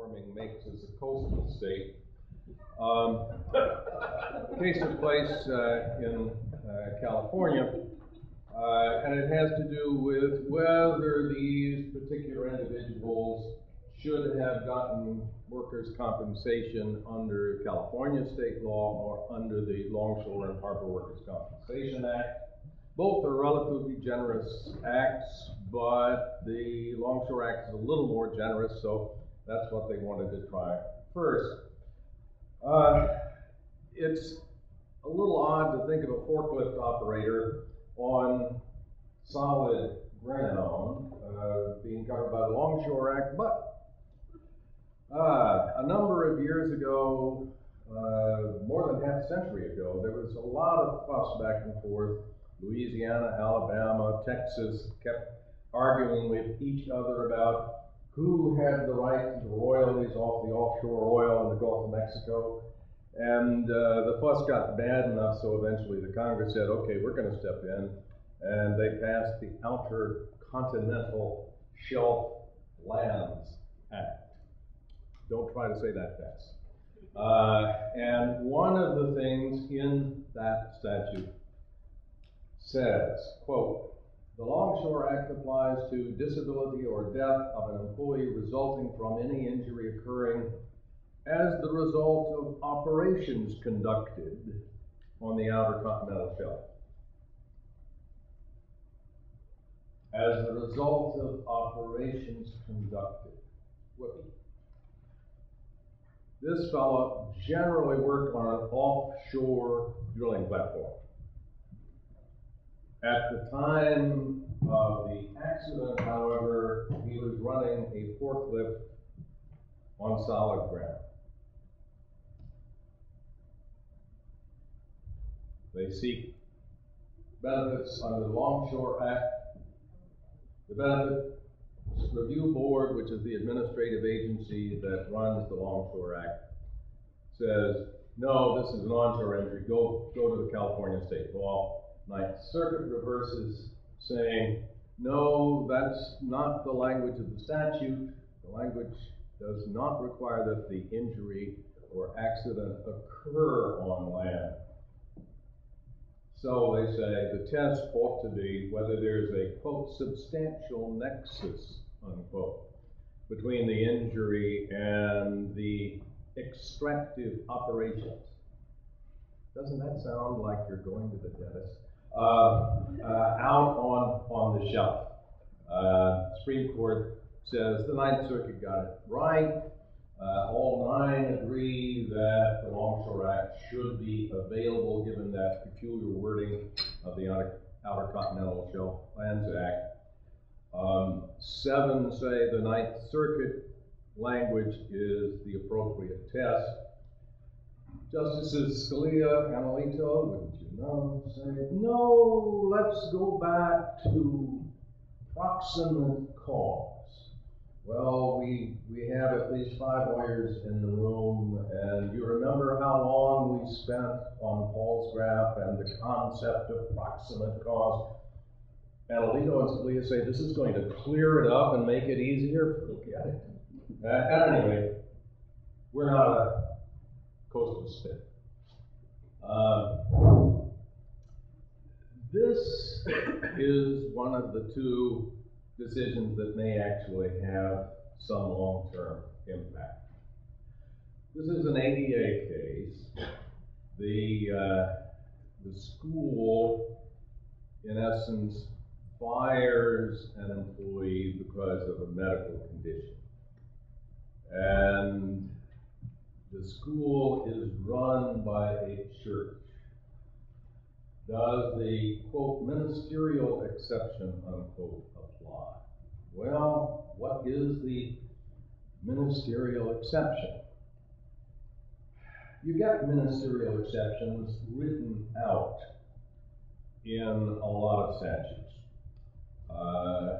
warming makes us a coastal state. The case took place in California, and it has to do with whether these particular individuals should have gotten workers' compensation under California state law or under the Longshore and Harbor Workers' Compensation Act. Both are relatively generous acts, but the Longshore Act is a little more generous, so that's what they wanted to try first. It's a little odd to think of a forklift operator on solid ground being covered by the Longshore Act, but a number of years ago, more than half a century ago, there was a lot of fuss back and forth. Louisiana, Alabama, Texas kept arguing with each other about who had the right to the royalties off the offshore oil in the Gulf of Mexico. And the fuss got bad enough, so eventually the Congress said, okay, we're going to step in. And they passed the Outer Continental Shelf Lands Act. Don't try to say that fast. And one of the things in that statute says, quote, the Longshore Act applies to disability or death of an employee resulting from any injury occurring as the result of operations conducted on the Outer Continental Shelf. As the result of operations conducted. Whoopee. This fellow generally worked on an offshore drilling platform. At the time of the accident, however, he was running a forklift on solid ground. They seek benefits under the Longshore Act. The Benefits Review Board, which is the administrative agency that runs the Longshore Act, says, no, this is an onshore injury, go to the California state law. Ninth Circuit reverses, saying, no, that's not the language of the statute. The language does not require that the injury or accident occur on land. So they say the test ought to be whether there's a, quote, substantial nexus, unquote, between the injury and the extractive operations. Doesn't that sound like you're going to the dentist? Out on the shelf. Supreme Court says the Ninth Circuit got it right. All 9 agree that the Longshore Act should be available given that peculiar wording of the Outer Continental Shelf Lands Act. 7 say the Ninth Circuit language is the appropriate test. Justices Scalia and Alito, wouldn't you know, say, no, let's go back to proximate cause. Well, we have at least 5 lawyers in the room, and you remember how long we spent on Paul's graph and the concept of proximate cause. And Alito and Scalia say this is going to clear it up and make it easier. Forget it. At any rate, we're not a coastal state. This is one of the 2 decisions that may actually have some long-term impact. This is an ADA case. The school, in essence, fires an employee because of a medical condition. And the school is run by a church. Does the, quote, ministerial exception, unquote, apply? Well, what is the ministerial exception? You get ministerial exceptions written out in a lot of statutes.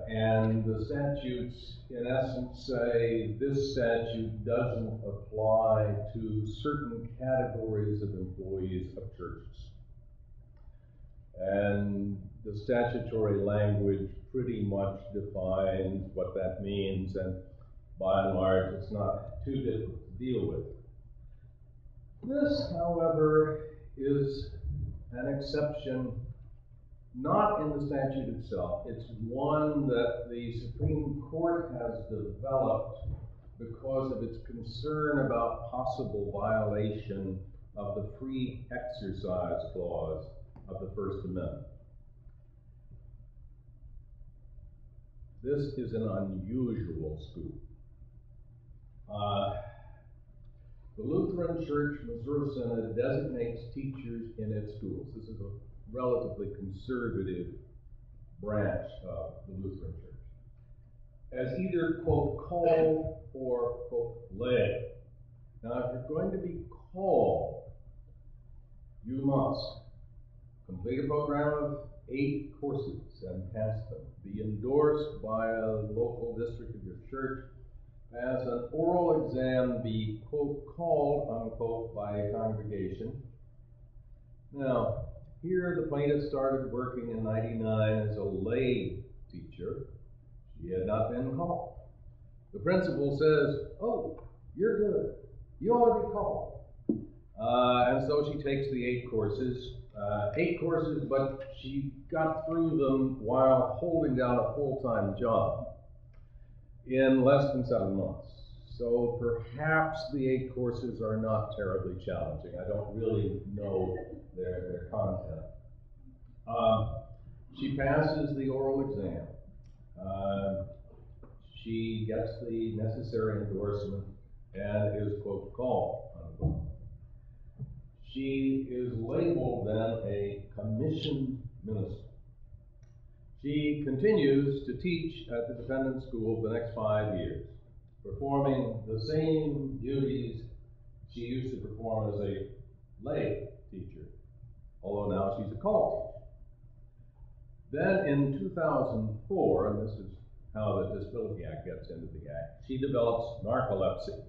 And the statutes, in essence, say this statute doesn't apply to certain categories of employees of churches. And the statutory language pretty much defines what that means. And by and large, it's not too difficult to deal with. This, however, is an exception not in the statute itself. It's one that the Supreme Court has developed because of its concern about possible violation of the free exercise clause of the First Amendment. This is an unusual school. The Lutheran Church Missouri Synod designates teachers in its schools. This is a relatively conservative branch of the Lutheran Church, as either, quote, called or, quote, lay. Now, if you're going to be called, you must complete a program of 8 courses and pass them, be endorsed by a local district of your church, pass an oral exam, be, quote, called, unquote, by a congregation. Now, here the plaintiff started working in '99 as a lay teacher. She had not been called. The principal says, oh, you're good. You ought to be called. And so she takes the 8 courses. 8 courses, but she got through them while holding down a full-time job in less than 7 months. So perhaps the 8 courses are not terribly challenging. I don't really know their content. She passes the oral exam. She gets the necessary endorsement and is, quote, called, unquote. She is labeled then a commissioned minister. She continues to teach at the defendant school for the next 5 years, performing the same duties she used to perform as a lay teacher, although now she's a called teacher. Then in 2004, and this is how the Disability Act gets into the Act, she develops narcolepsy.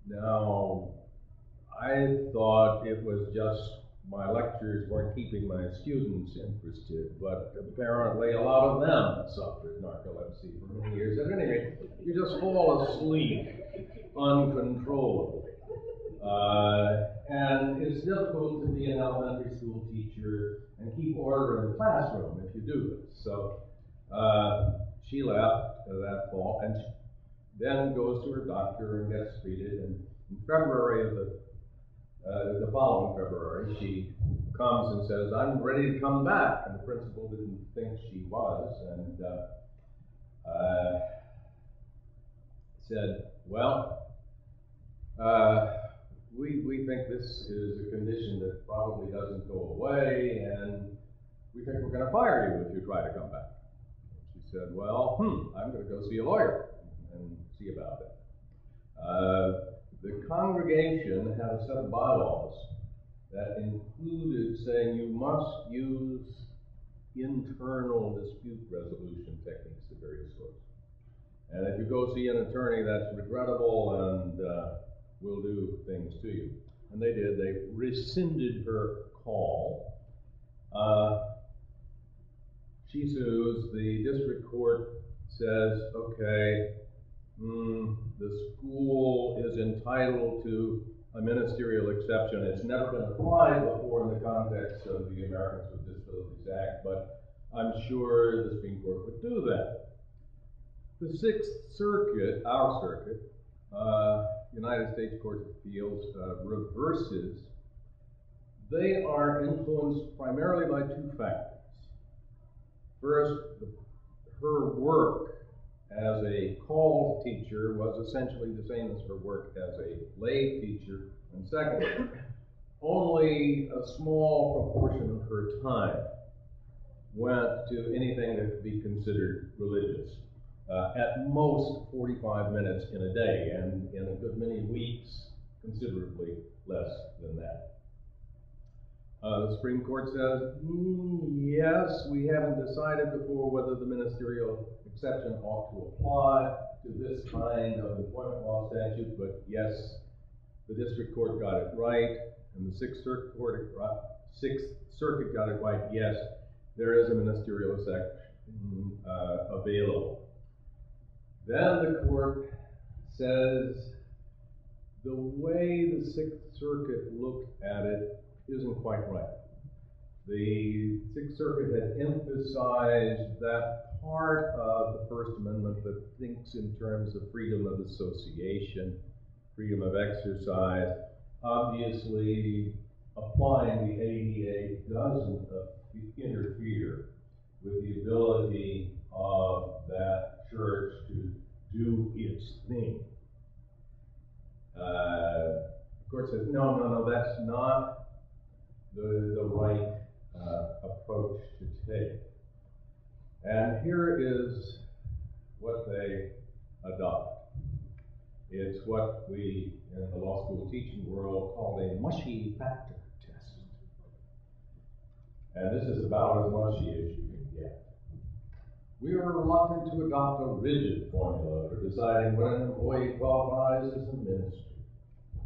Now, I thought it was just my lectures weren't keeping my students interested, but apparently a lot of them suffered narcolepsy for many years. At any rate, you just fall asleep uncontrollably. And it's difficult to be an elementary school teacher and keep order in the classroom if you do this. So she left that fall, and she then goes to her doctor and gets treated. And in February of the following February, she comes and says, I'm ready to come back. And the principal didn't think she was, and said, well, we think this is a condition that probably doesn't go away, and we think we're going to fire you if you try to come back. And she said, well, I'm going to go see a lawyer and see about it. The congregation had a set of bylaws that included saying you must use internal dispute resolution techniques of various sorts. And if you go see an attorney, that's regrettable, and we'll do things to you. And they did. They rescinded her call. She sues. The district court says, okay, the school is entitled to a ministerial exception. It's never been applied before in the context of the Americans with Disabilities Act, but I'm sure the Supreme Court would do that. The Sixth Circuit, our circuit, United States Court of Appeals, reverses. They are influenced primarily by 2 factors. First, her work as a called teacher was essentially the same as her work as a lay teacher. And second, only a small proportion of her time went to anything that could be considered religious. At most 45 minutes in a day, and in a good many weeks, considerably less than that. The Supreme Court says, yes, we haven't decided before whether the ministerial exception ought to apply to this kind of employment law statute, but yes, the district court got it right, and the Sixth Circuit got it right. Yes, there is a ministerial exception available. Then the court says the way the Sixth Circuit looked at it isn't quite right. The Sixth Circuit had emphasized that part of the First Amendment that thinks in terms of freedom of association, freedom of exercise. Obviously, applying the ADA doesn't interfere with the ability of that church to do its thing. The court says, no, that's not the right approach to take. And here is what they adopt. It's what we in the law school teaching world call a mushy factor test. And this is about as mushy as you can get. We are reluctant to adopt a rigid formula for deciding when an employee qualifies as a minister.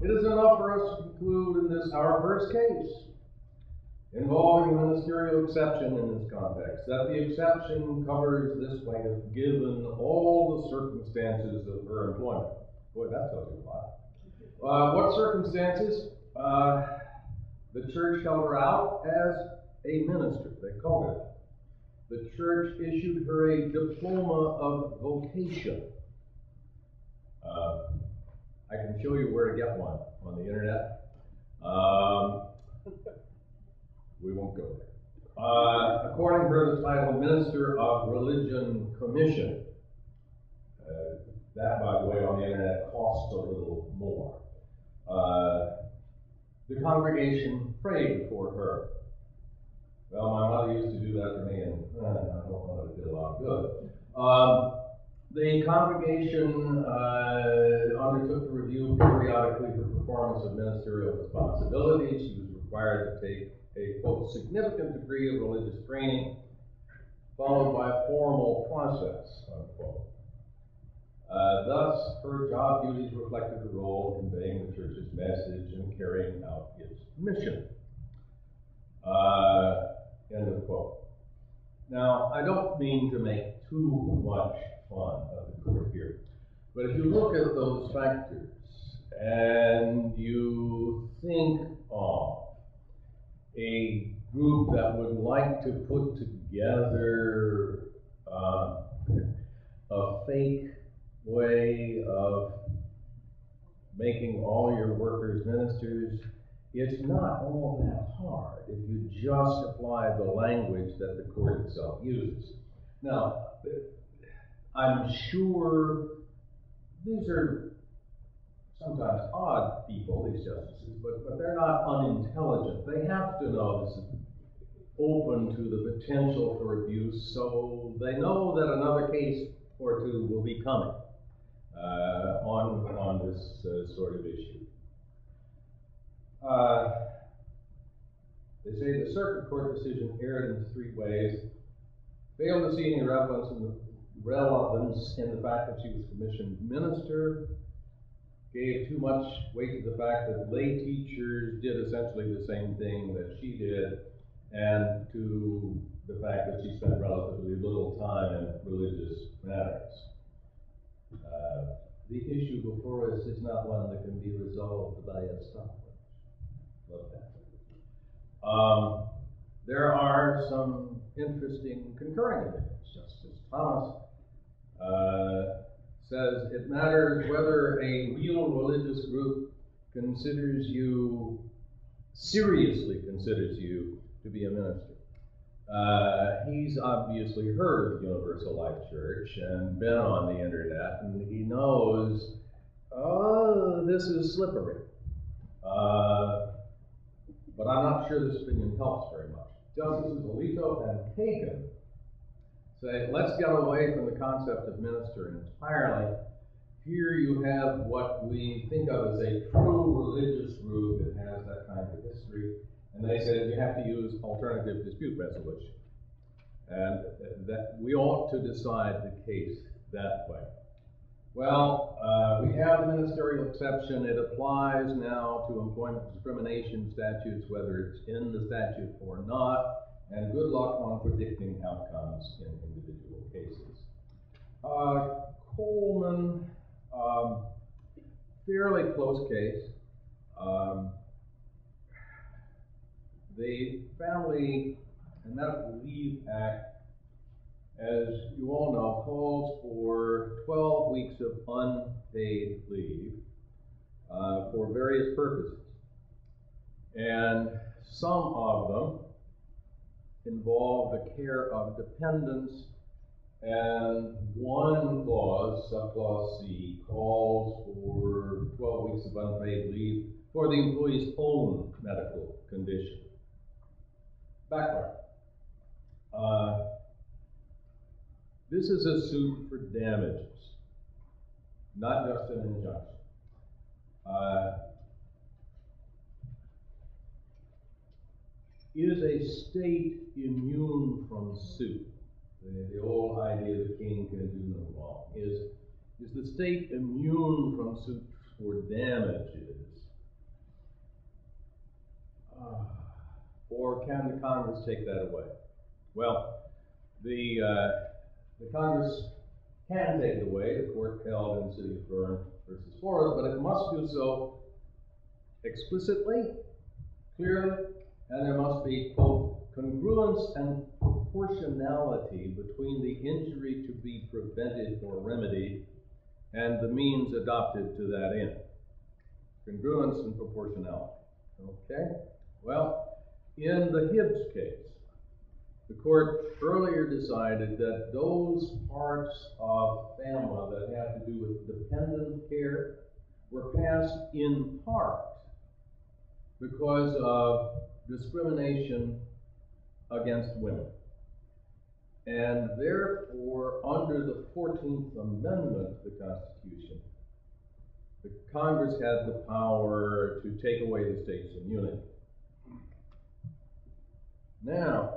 It is enough for us to conclude in this, our first case, involving the ministerial exception in this context, that the exception covers this plaintiff given all the circumstances of her employment. Boy, that tells you a lot. What circumstances? The church held her out as a minister. They called it that. The church issued her a diploma of vocation. I can show you where to get one on the internet. We won't go there. According to her, the title Minister of Religion Commission. That, by the way, on the internet costs a little more. The congregation prayed for her. Well, my mother used to do that for me, and I don't know that it did a lot of good. The congregation undertook to review periodically her performance of ministerial responsibilities. She was required to take a, quote, significant degree of religious training, followed by a formal process, unquote. Thus, her job duties reflected the role of conveying the church's message and carrying out its mission. End of quote. Now, I don't mean to make too much fun of the court here, but if you look at those factors and you think of a group that would like to put together a fake way of making all your workers ministers, it's not all that hard if you just apply the language that the court itself uses. Now, I'm sure these are sometimes odd people, these justices, but they're not unintelligent. They have to know this is open to the potential for abuse, so they know that another case or two will be coming on this sort of issue. They say the circuit court decision erred in 3 ways. Failed to see any relevance in the fact that she was commissioned minister. Gave too much weight to the fact that lay teachers did essentially the same thing that she did, and to the fact that she spent relatively little time in religious matters. The issue before us is not one that can be resolved by a stopwatch. Love that. There are some interesting concurring opinions. Justice Thomas says it matters whether a real religious group seriously considers you to be a minister. He's obviously heard of Universal Life Church and been on the internet, and he knows, oh, this is slippery. But I'm not sure this opinion helps very much. Justices Alito and Kagan say, let's get away from the concept of minister entirely. Here you have what we think of as a true religious group that has that kind of history. And they said you have to use alternative dispute resolution. And that we ought to decide the case that way. Well, we have the ministerial exception. It applies now to employment discrimination statutes, whether it's in the statute or not. And good luck on predicting outcomes in individual cases. Coleman, fairly close case. The Family and Medical Leave Act, as you all know, calls for 12 weeks of unpaid leave for various purposes. And some of them involve the care of dependents, and one clause, subclause C, calls for 12 weeks of unpaid leave for the employee's own medical condition. Background. This is a suit for damages, not just an injunction. Is a state immune from suit? The old idea that king can do no wrong. Is the state immune from suit for damages? Or can the Congress take that away? Well, the Congress can take it away. The court held in the city of Bern versus Flores, but it must do so explicitly, clearly, and there must be, quote, congruence and proportionality between the injury to be prevented or remedied and the means adopted to that end. Congruence and proportionality. Okay? Well, in the Hibbs case, the court earlier decided that those parts of FAMLA that have to do with dependent care were passed in part because of discrimination against women. And therefore, under the 14th Amendment to the Constitution, the Congress had the power to take away the state's immunity. Now,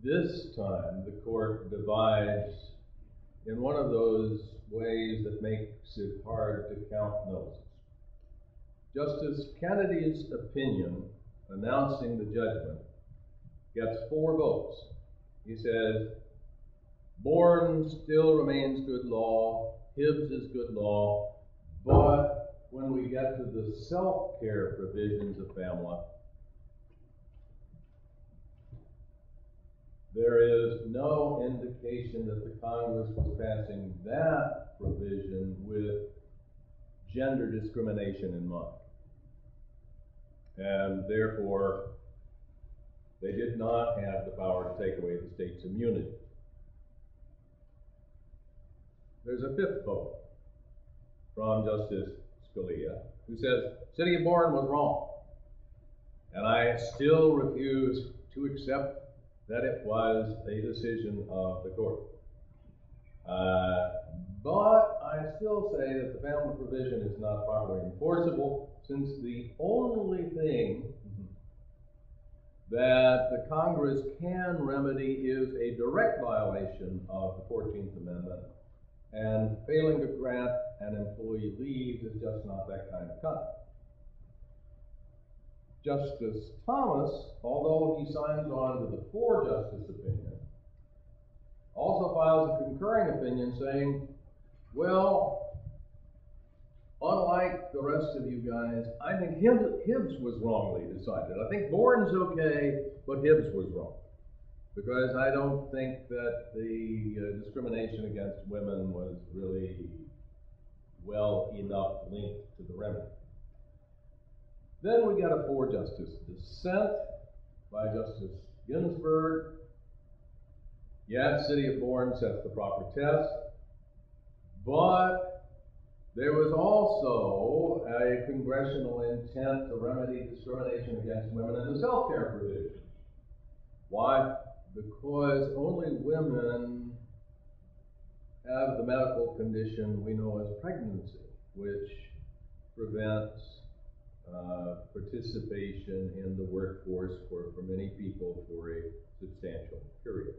this time the court divides in one of those ways that makes it hard to count noses. Justice Kennedy's opinion announcing the judgment gets 4 votes. He says, Bourne still remains good law, Hibbs is good law, but when we get to the self-care provisions of FAMLA, there is no indication that the Congress was passing that provision with gender discrimination in mind. And therefore, they did not have the power to take away the state's immunity. There's a 5th vote from Justice Scalia, who says, City of Bourne was wrong. And I still refuse to accept that it was a decision of the court. But I still say that the FAMLA provision is not properly enforceable, since the only thing that the Congress can remedy is a direct violation of the 14th Amendment, and failing to grant an employee leave is just not that kind of conduct. Justice Thomas, although he signs on to the 4-justice opinion, also files a concurring opinion saying, well, unlike the rest of you guys, I think Hibbs was wrongly decided. I think Bourne's okay, but Hibbs was wrong. Because I don't think that the discrimination against women was really well enough linked to the remedy. Then we got a 4-justice dissent by Justice Ginsburg. Yes, City of Bourne sets the proper test, but there was also a congressional intent to remedy discrimination against women in the self-care provision. Why? Because only women have the medical condition we know as pregnancy, which prevents participation in the workforce for many people for a substantial period.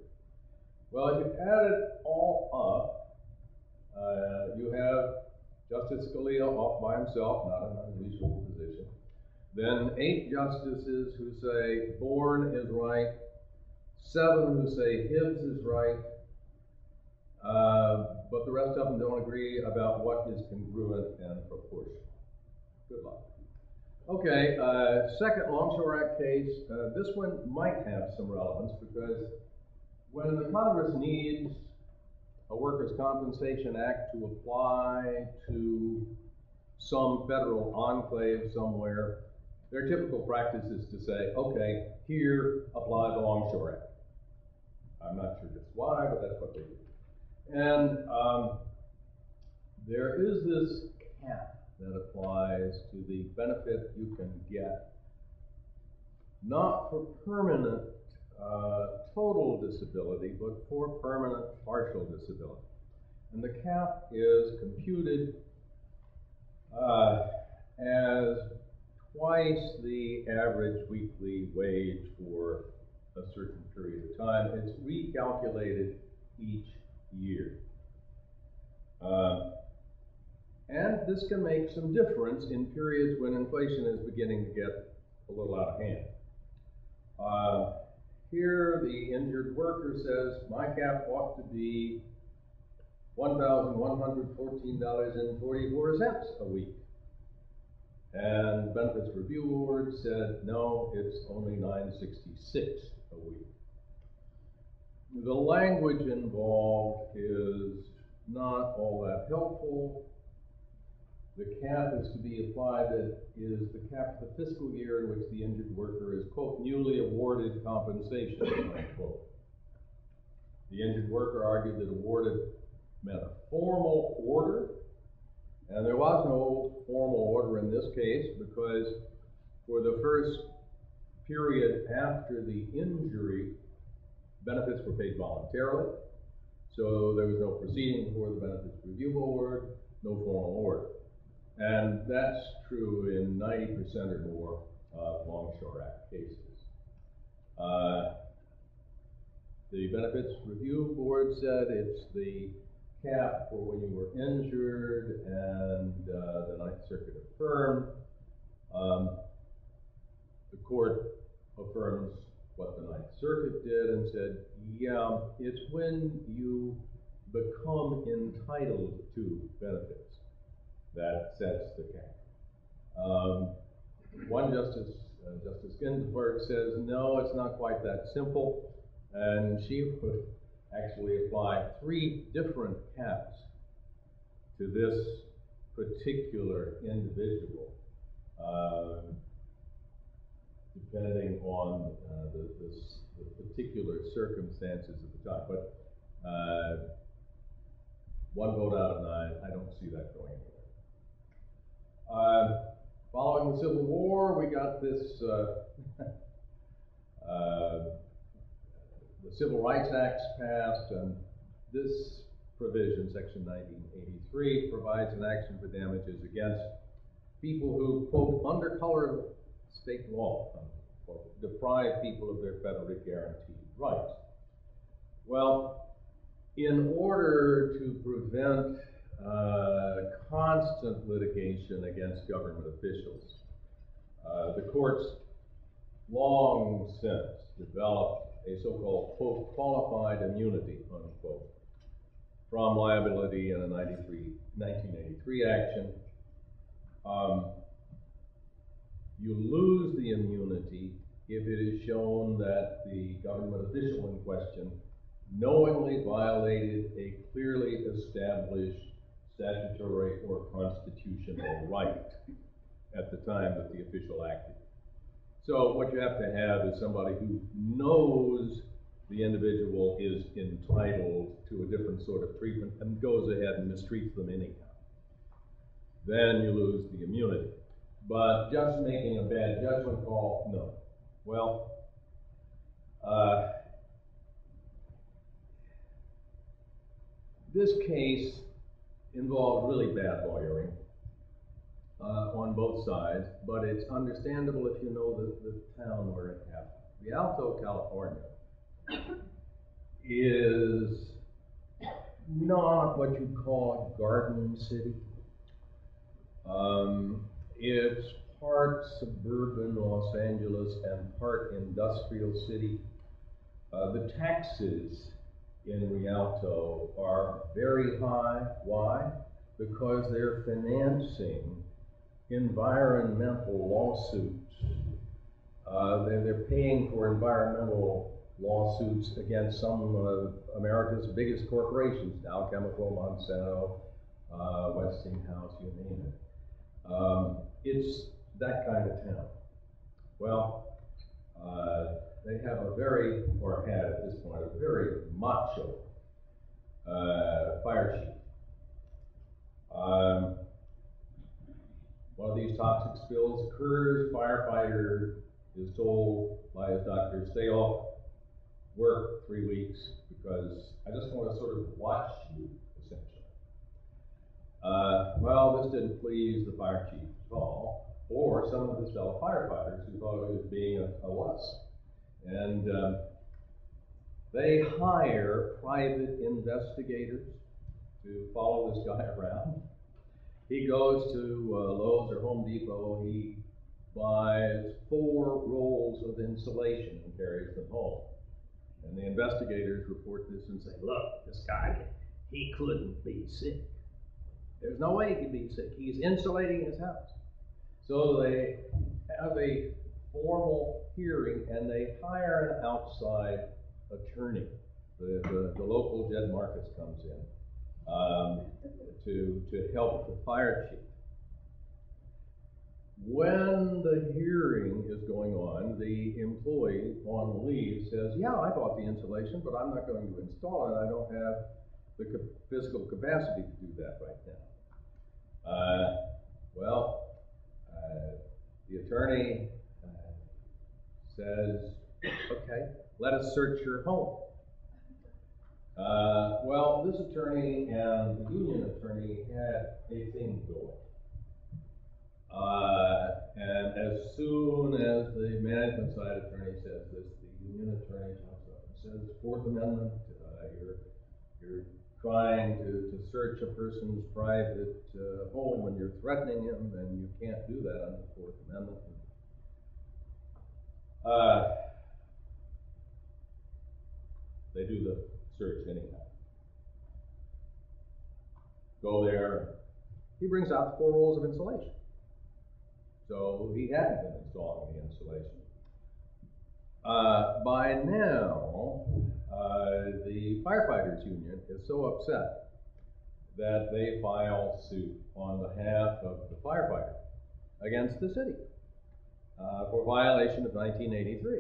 Well, if you add it all up, you have Justice Scalia off by himself, not an unusual position. Then 8 justices who say Bourne is right, 7 who say Hibbs is right, but the rest of them don't agree about what is congruent and proportional. Good luck. Okay, second Longshore Act case. This one might have some relevance because when the Congress needs a workers' compensation act to apply to some federal enclave somewhere, their typical practice is to say, okay, here apply the Longshore Act. I'm not sure just why, but that's what they do. And there is this cap that applies to the benefit you can get, not for permanent total disability, but for permanent partial disability. And the cap is computed as twice the average weekly wage for a certain period of time. It's recalculated each year. And this can make some difference in periods when inflation is beginning to get a little out of hand. Here, the injured worker says, my cap ought to be $1,114.44 a week. And the Benefits Review Board said, no, it's only $9.66 a week. The language involved is not all that helpful. The cap is to be applied that is the cap for the fiscal year in which the injured worker is, quote, newly awarded compensation, unquote. The injured worker argued that awarded meant a formal order, and there was no formal order in this case because for the first period after the injury, benefits were paid voluntarily, so there was no proceeding before the Benefits Review Board, no formal order. And that's true in 90% or more of Longshore Act cases. The Benefits Review Board said it's the cap for when you were injured, and the Ninth Circuit affirmed. The court affirms what the Ninth Circuit did and said, yeah, it's when you become entitled to benefits that sets the cap. One justice, Justice Ginsburg, says, no, it's not quite that simple, and she would actually apply 3 different caps to this particular individual, depending on the particular circumstances of the time. But 1 vote out of 9, I don't see that going anywhere. Following the Civil War, we got this, the Civil Rights Acts passed, and this provision, Section 1983, provides an action for damages against people who, quote, under color of state law, unquote, deprive people of their federally guaranteed rights. Well, in order to prevent constant litigation against government officials, the courts long since developed a so-called, quote, qualified immunity, unquote, from liability in a 1983 action. You lose the immunity if it is shown that the government official in question knowingly violated a clearly established statutory or constitutional right at the time that the official acted. So what you have to have is somebody who knows the individual is entitled to a different sort of treatment and goes ahead and mistreats them anyhow. Then you lose the immunity. But just making a bad judgment call, no. Well, this case involved really bad lawyering on both sides, but it's understandable if you know the town where it happened. Rialto, California is not what you'd call a garden city. It's part suburban Los Angeles and part industrial city. The taxes in Rialto are very high. Why? Because they're financing environmental lawsuits. They're paying for environmental lawsuits against some of America's biggest corporations, Dow Chemical, Monsanto, Westinghouse, you name it. It's that kind of town. Well, they have a very, or had at this point, a very macho fire chief. One of these toxic spills occurs, firefighter is told by his doctor, stay off work 3 weeks because I just want to sort of watch you, essentially. Well, this didn't please the fire chief at all, or some of his fellow firefighters who thought he was being a wuss. And they hire private investigators to follow this guy around. He goes to Lowe's or Home Depot, he buys 4 rolls of insulation and carries them home. And the investigators report this and say, look, this guy, he couldn't be sick. There's no way he could be sick. He's insulating his house. So they have a formal hearing and they hire an outside attorney. The local Jed Marcus comes in to help the fire chief. When the hearing is going on, the employee on leave says, yeah, I bought the insulation, but I'm not going to install it. I don't have the physical capacity to do that right now. The attorney says, okay, let us search your home. This attorney and the union attorney had a thing going. And as soon as the management side attorney says this, the union attorney jumps up and says, Fourth Amendment, you're trying to search a person's private home and you're threatening him, and you can't do that under the Fourth Amendment. They do the search anyhow. Go there, he brings out 4 rolls of insulation. So he hadn't been installing the insulation. By now, the firefighters union is so upset that they file suit on behalf of the firefighter against the city for violation of 1983.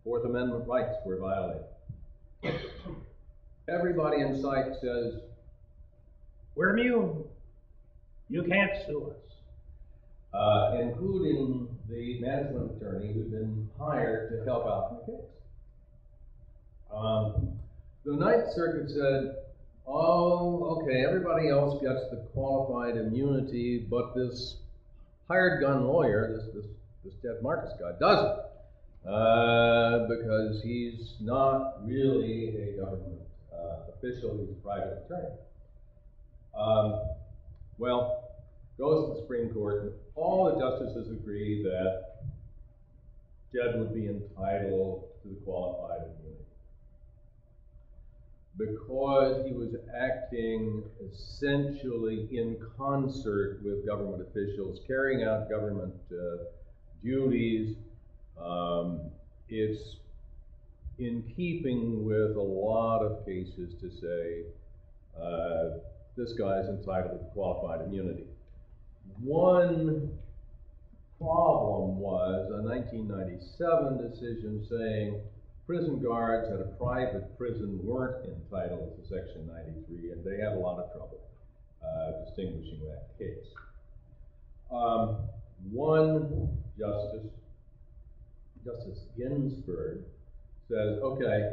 Fourth Amendment rights were violated. Everybody in sight says, we're immune. You can't sue us. Including the management attorney who'd been hired to help out in the case. The Ninth Circuit said, oh, okay, everybody else gets the qualified immunity, but this hired gun lawyer, this Jed Marcus guy, doesn't. Because he's not really a government official, he's a private attorney. Goes to the Supreme Court, and all the justices agree that Jed would be entitled to the qualified immunity because he was acting essentially in concert with government officials, carrying out government duties. It's in keeping with a lot of cases to say this guy's entitled to qualified immunity. One problem was a 1997 decision saying prison guards at a private prison weren't entitled to Section 93, and they had a lot of trouble distinguishing that case. One justice, Justice Ginsburg, says, okay,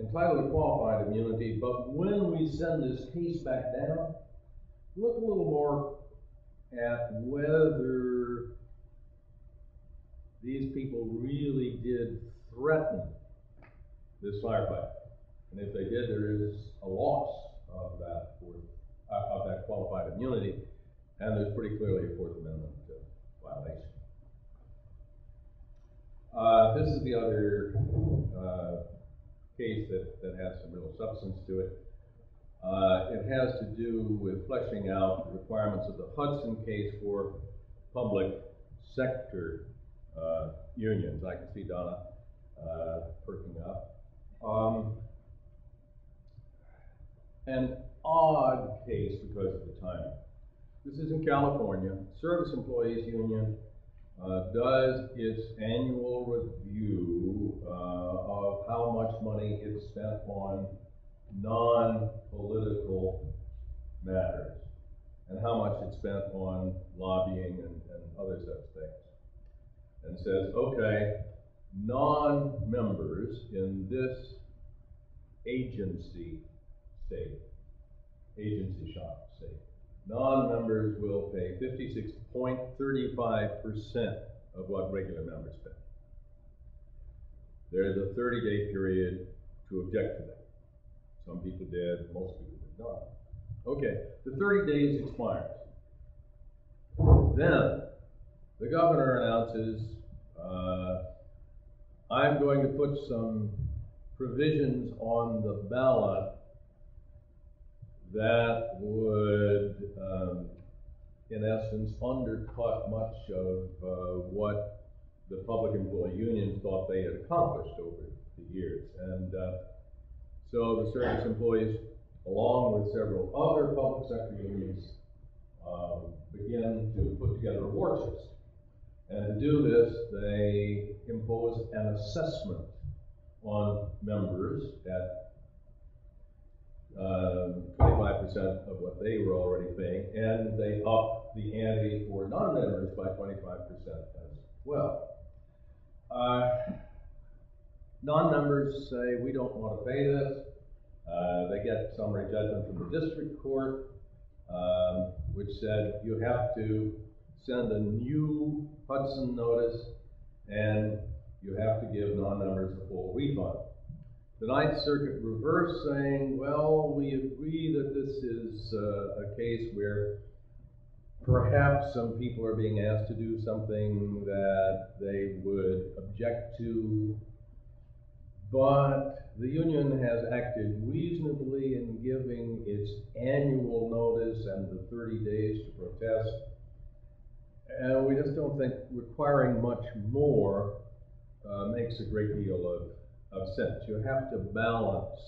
entitled to qualified immunity, but when we send this case back down, look a little more at whether these people really did threaten this firefighter. And if they did, there is a loss of that qualified immunity, and there's pretty clearly a Fourth Amendment violation. This is the other case that has some real substance to it. It has to do with fleshing out the requirements of the Hudson case for public sector unions. I can see Donna perking up. An odd case because of the timing. This is in California. Service Employees Union does its annual review of how much money it spent on non-political matters and how much it spent on lobbying and other such things. And says, okay, non-members in this agency shop state, non-members will pay 56.35% of what regular members pay. There is a 30-day period to object to that. Some people did, most people did not. Okay, the 30 days expires. Then the governor announces, I'm going to put some provisions on the ballot that would, in essence, undercut much of what the public employee unions thought they had accomplished over the years. And so the service employees, along with several other public sector unions, begin to put together a war chest. And to do this, they impose an assessment on members at 25% of what they were already paying, and they up the ante for non-members by 25% as well. Non-members say, we don't want to pay this. They get summary judgment from the district court, which said you have to send a new Hudson notice and you have to give non-members a full refund. The Ninth Circuit reversed, saying, well, we agree that this is a case where perhaps some people are being asked to do something that they would object to, but the union has acted reasonably in giving its annual notice and the 30 days to protest. And we just don't think requiring much more makes a great deal of sense. You have to balance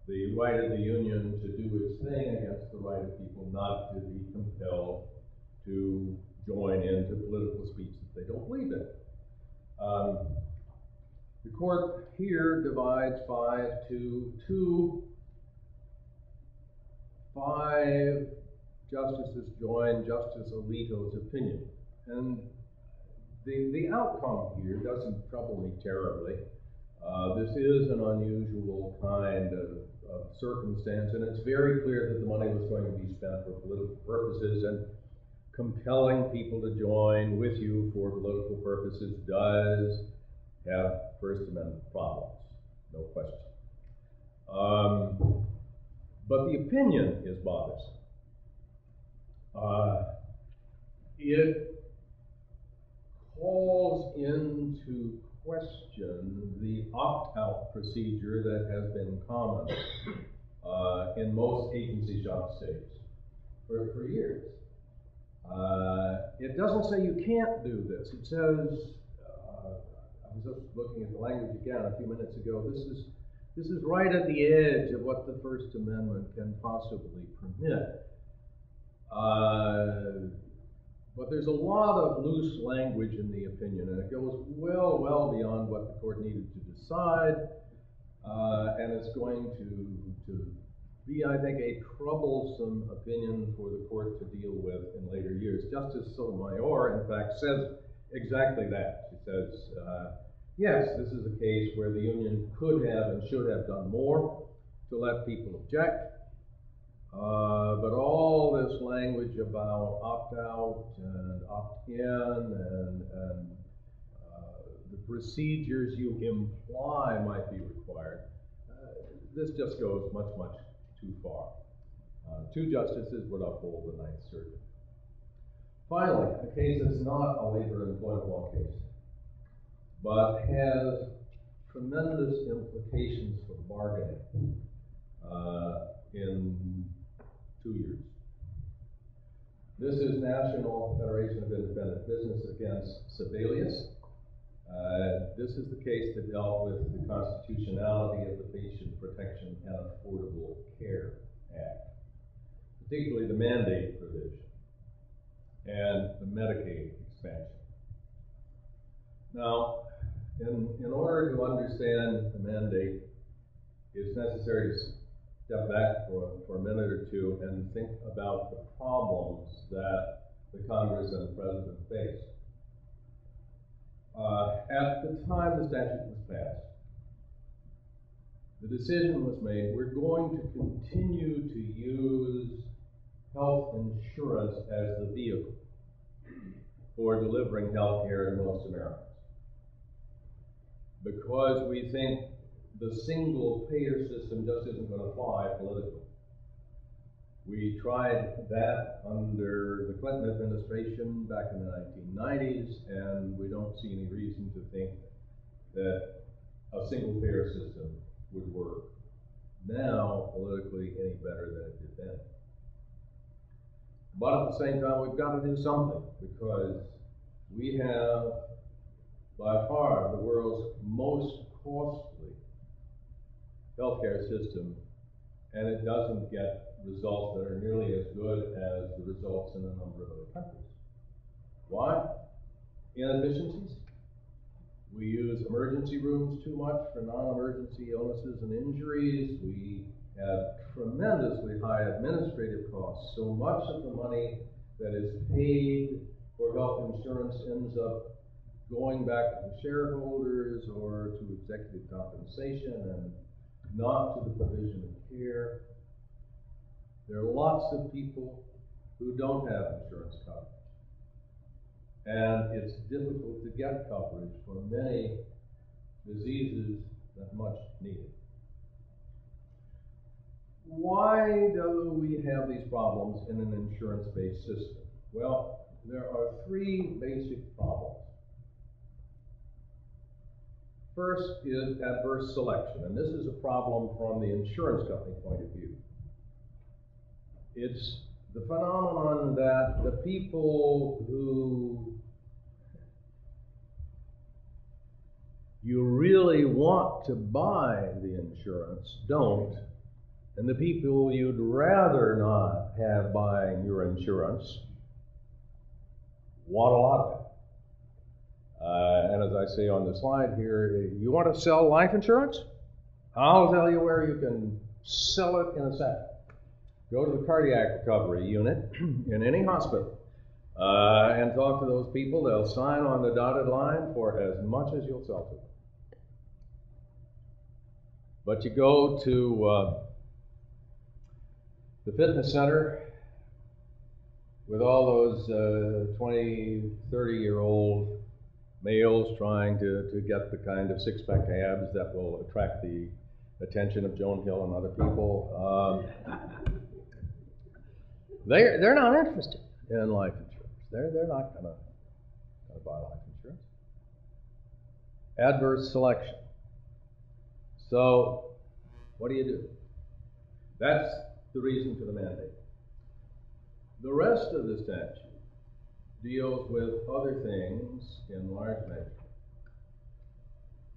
the right of the union to do its thing against the right of people not to be compelled to join into political speech that they don't believe in. The court here divides 5 to 2. 5 justices join Justice Alito's opinion. And the outcome here doesn't trouble me terribly. This is an unusual kind of circumstance, and it's very clear that the money was going to be spent for political purposes, and compelling people to join with you for political purposes does have First Amendment problems, no question. But the opinion is bothersome. It calls into question the opt-out procedure that has been common in most agency shop states for years. It doesn't say you can't do this. It says, I was just looking at the language again a few minutes ago, this is right at the edge of what the First Amendment can possibly permit. But there's a lot of loose language in the opinion, and it goes well beyond what the court needed to decide, and it's going to be, I think, a troublesome opinion for the court to deal with in later years. Justice Sotomayor, in fact, says exactly that. She says, yes, this is a case where the union could have and should have done more to let people object. But all this language about opt-out and opt-in and the procedures you imply might be required, this just goes much too far. 2 justices would uphold the Ninth Circuit. Finally, a case that's not a labor and employment law case, but has tremendous implications for bargaining in 2 years. This is National Federation of Independent Business against Sibelius. This is the case that dealt with the constitutionality of the Patient Protection and Affordable Care Act, particularly the mandate provision and the Medicaid expansion. Now, in order to understand the mandate, it's necessary to step back for a minute or two and think about the problems that the Congress and the President faced. At the time the statute was passed, the decision was made, we're going to continue to use health insurance as the vehicle for delivering health care to most Americans, because we think the single payer system just isn't going to fly politically. We tried that under the Clinton administration back in the 1990s, and we don't see any reason to think that a single payer system would work now politically any better than it did then. But at the same time, we've got to do something, because we have by far the world's most costly healthcare system, and it doesn't get results that are nearly as good as the results in a number of other countries. Why? Inefficiencies. We use emergency rooms too much for non-emergency illnesses and injuries. We have tremendously high administrative costs. So much of the money that is paid for health insurance ends up going back to the shareholders or to executive compensation and not to the provision of care. There are lots of people who don't have insurance coverage, and it's difficult to get coverage for many diseases that much need it. Why do we have these problems in an insurance-based system? Well, there are three basic problems. First is adverse selection, and this is a problem from the insurance company point of view. It's the phenomenon that the people who you really want to buy the insurance don't, and the people you'd rather not have buying your insurance want a lot of it. And as I say on the slide here, you want to sell life insurance? I'll tell you where you can sell it in a second. Go to the cardiac recovery unit in any hospital and talk to those people. They'll sign on the dotted line for as much as you'll sell to them. But you go to the fitness center with all those 20, 30-year-old males trying to get the kind of six-pack abs that will attract the attention of Joan Hill and other people. They're not interested in life insurance. They're not going to buy life insurance. Adverse selection. So what do? That's the reason for the mandate. The rest of the statute deals with other things in large measure.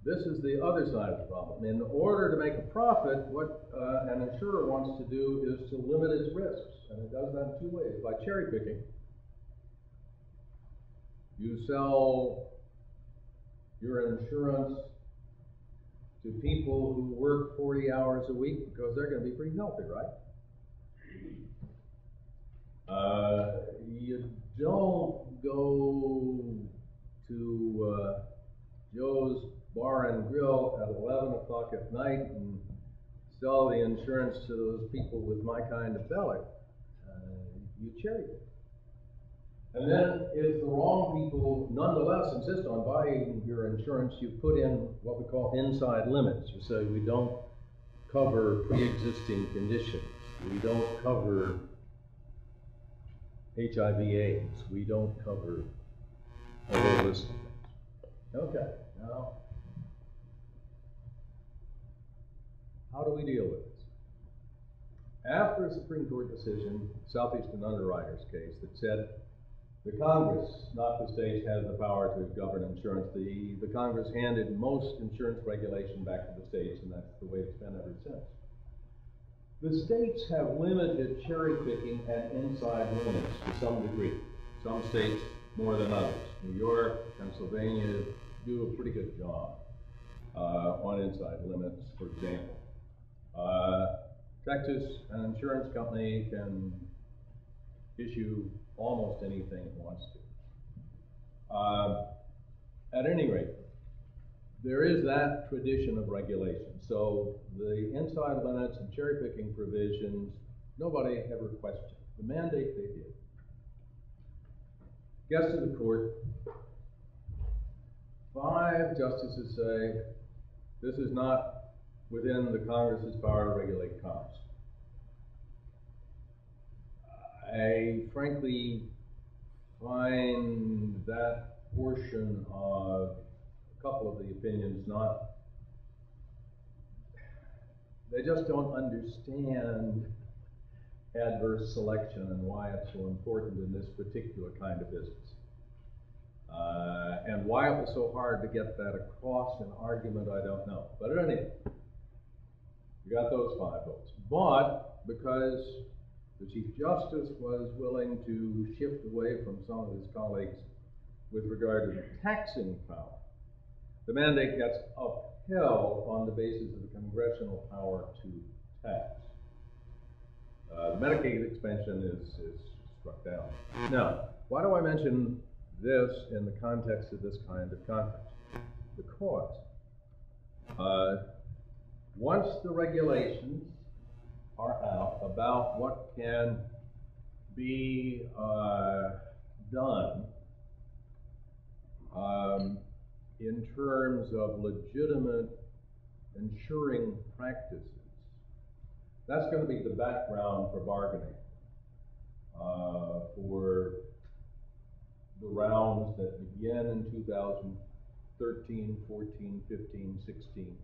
This is the other side of the problem. In order to make a profit, what an insurer wants to do is to limit its risks. And it does that in two ways. By cherry picking, you sell your insurance to people who work 40 hours a week because they're going to be pretty healthy, right? You don't go to Joe's Bar and Grill at 11 o'clock at night and sell the insurance to those people with my kind of belly. You cherry pick. And then if the wrong people nonetheless insist on buying your insurance, you put in what we call inside limits. You say we don't cover pre-existing conditions. We don't cover HIV/AIDS. We don't cover a whole list of things. Okay, now how do we deal with this? After a Supreme Court decision, Southeastern Underwriters case that said the Congress, not the states, has the power to govern insurance. The Congress handed most insurance regulation back to the states, and that's the way it's been ever since. The states have limited cherry picking and inside limits to some degree. Some states more than others. New York, Pennsylvania do a pretty good job on inside limits, for example. Texas, an insurance company can issue almost anything it wants to. At any rate, there is that tradition of regulation. So the inside limits and cherry picking provisions, nobody ever questioned. The mandate they did. Gets to the court, 5 justices say this is not within the Congress's power to regulate commerce. I frankly find that portion of a couple of the opinions they just don't understand adverse selection and why it's so important in this particular kind of business. And why it was so hard to get that across in argument, I don't know. But at any rate, you got those 5 votes. But because the Chief Justice was willing to shift away from some of his colleagues with regard to the taxing power, the mandate gets upheld on the basis of the congressional power to tax. The Medicaid expansion is struck down. Now, why do I mention this in the context of this kind of conference? Because once the regulations are out about what can be done in terms of legitimate insuring practices, that's going to be the background for bargaining for the rounds that begin in 2013, 14, 15, 16.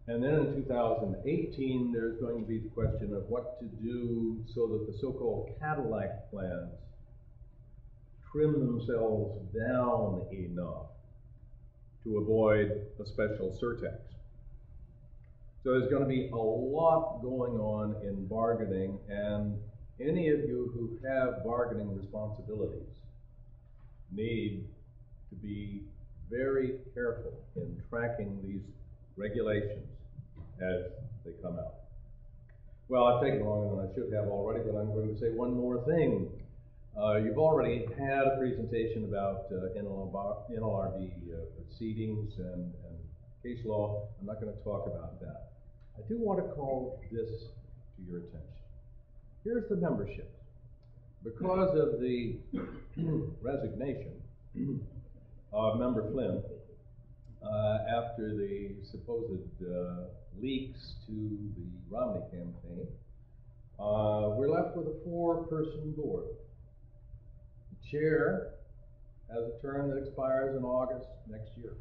And then in 2018, there's going to be the question of what to do so that the so-called Cadillac plans trim themselves down enough to avoid a special surtax. So there's going to be a lot going on in bargaining, and any of you who have bargaining responsibilities need to be very careful in tracking these regulations as they come out. Well, I've taken longer than I should have already, but I'm going to say one more thing. You've already had a presentation about NLRB proceedings and case law. I'm not going to talk about that. I do want to call this to your attention. Here's the membership. Because of the resignation of Member Flynn after the supposed leaks to the Romney campaign, we're left with a 4-person board. The chair has a term that expires in August next year.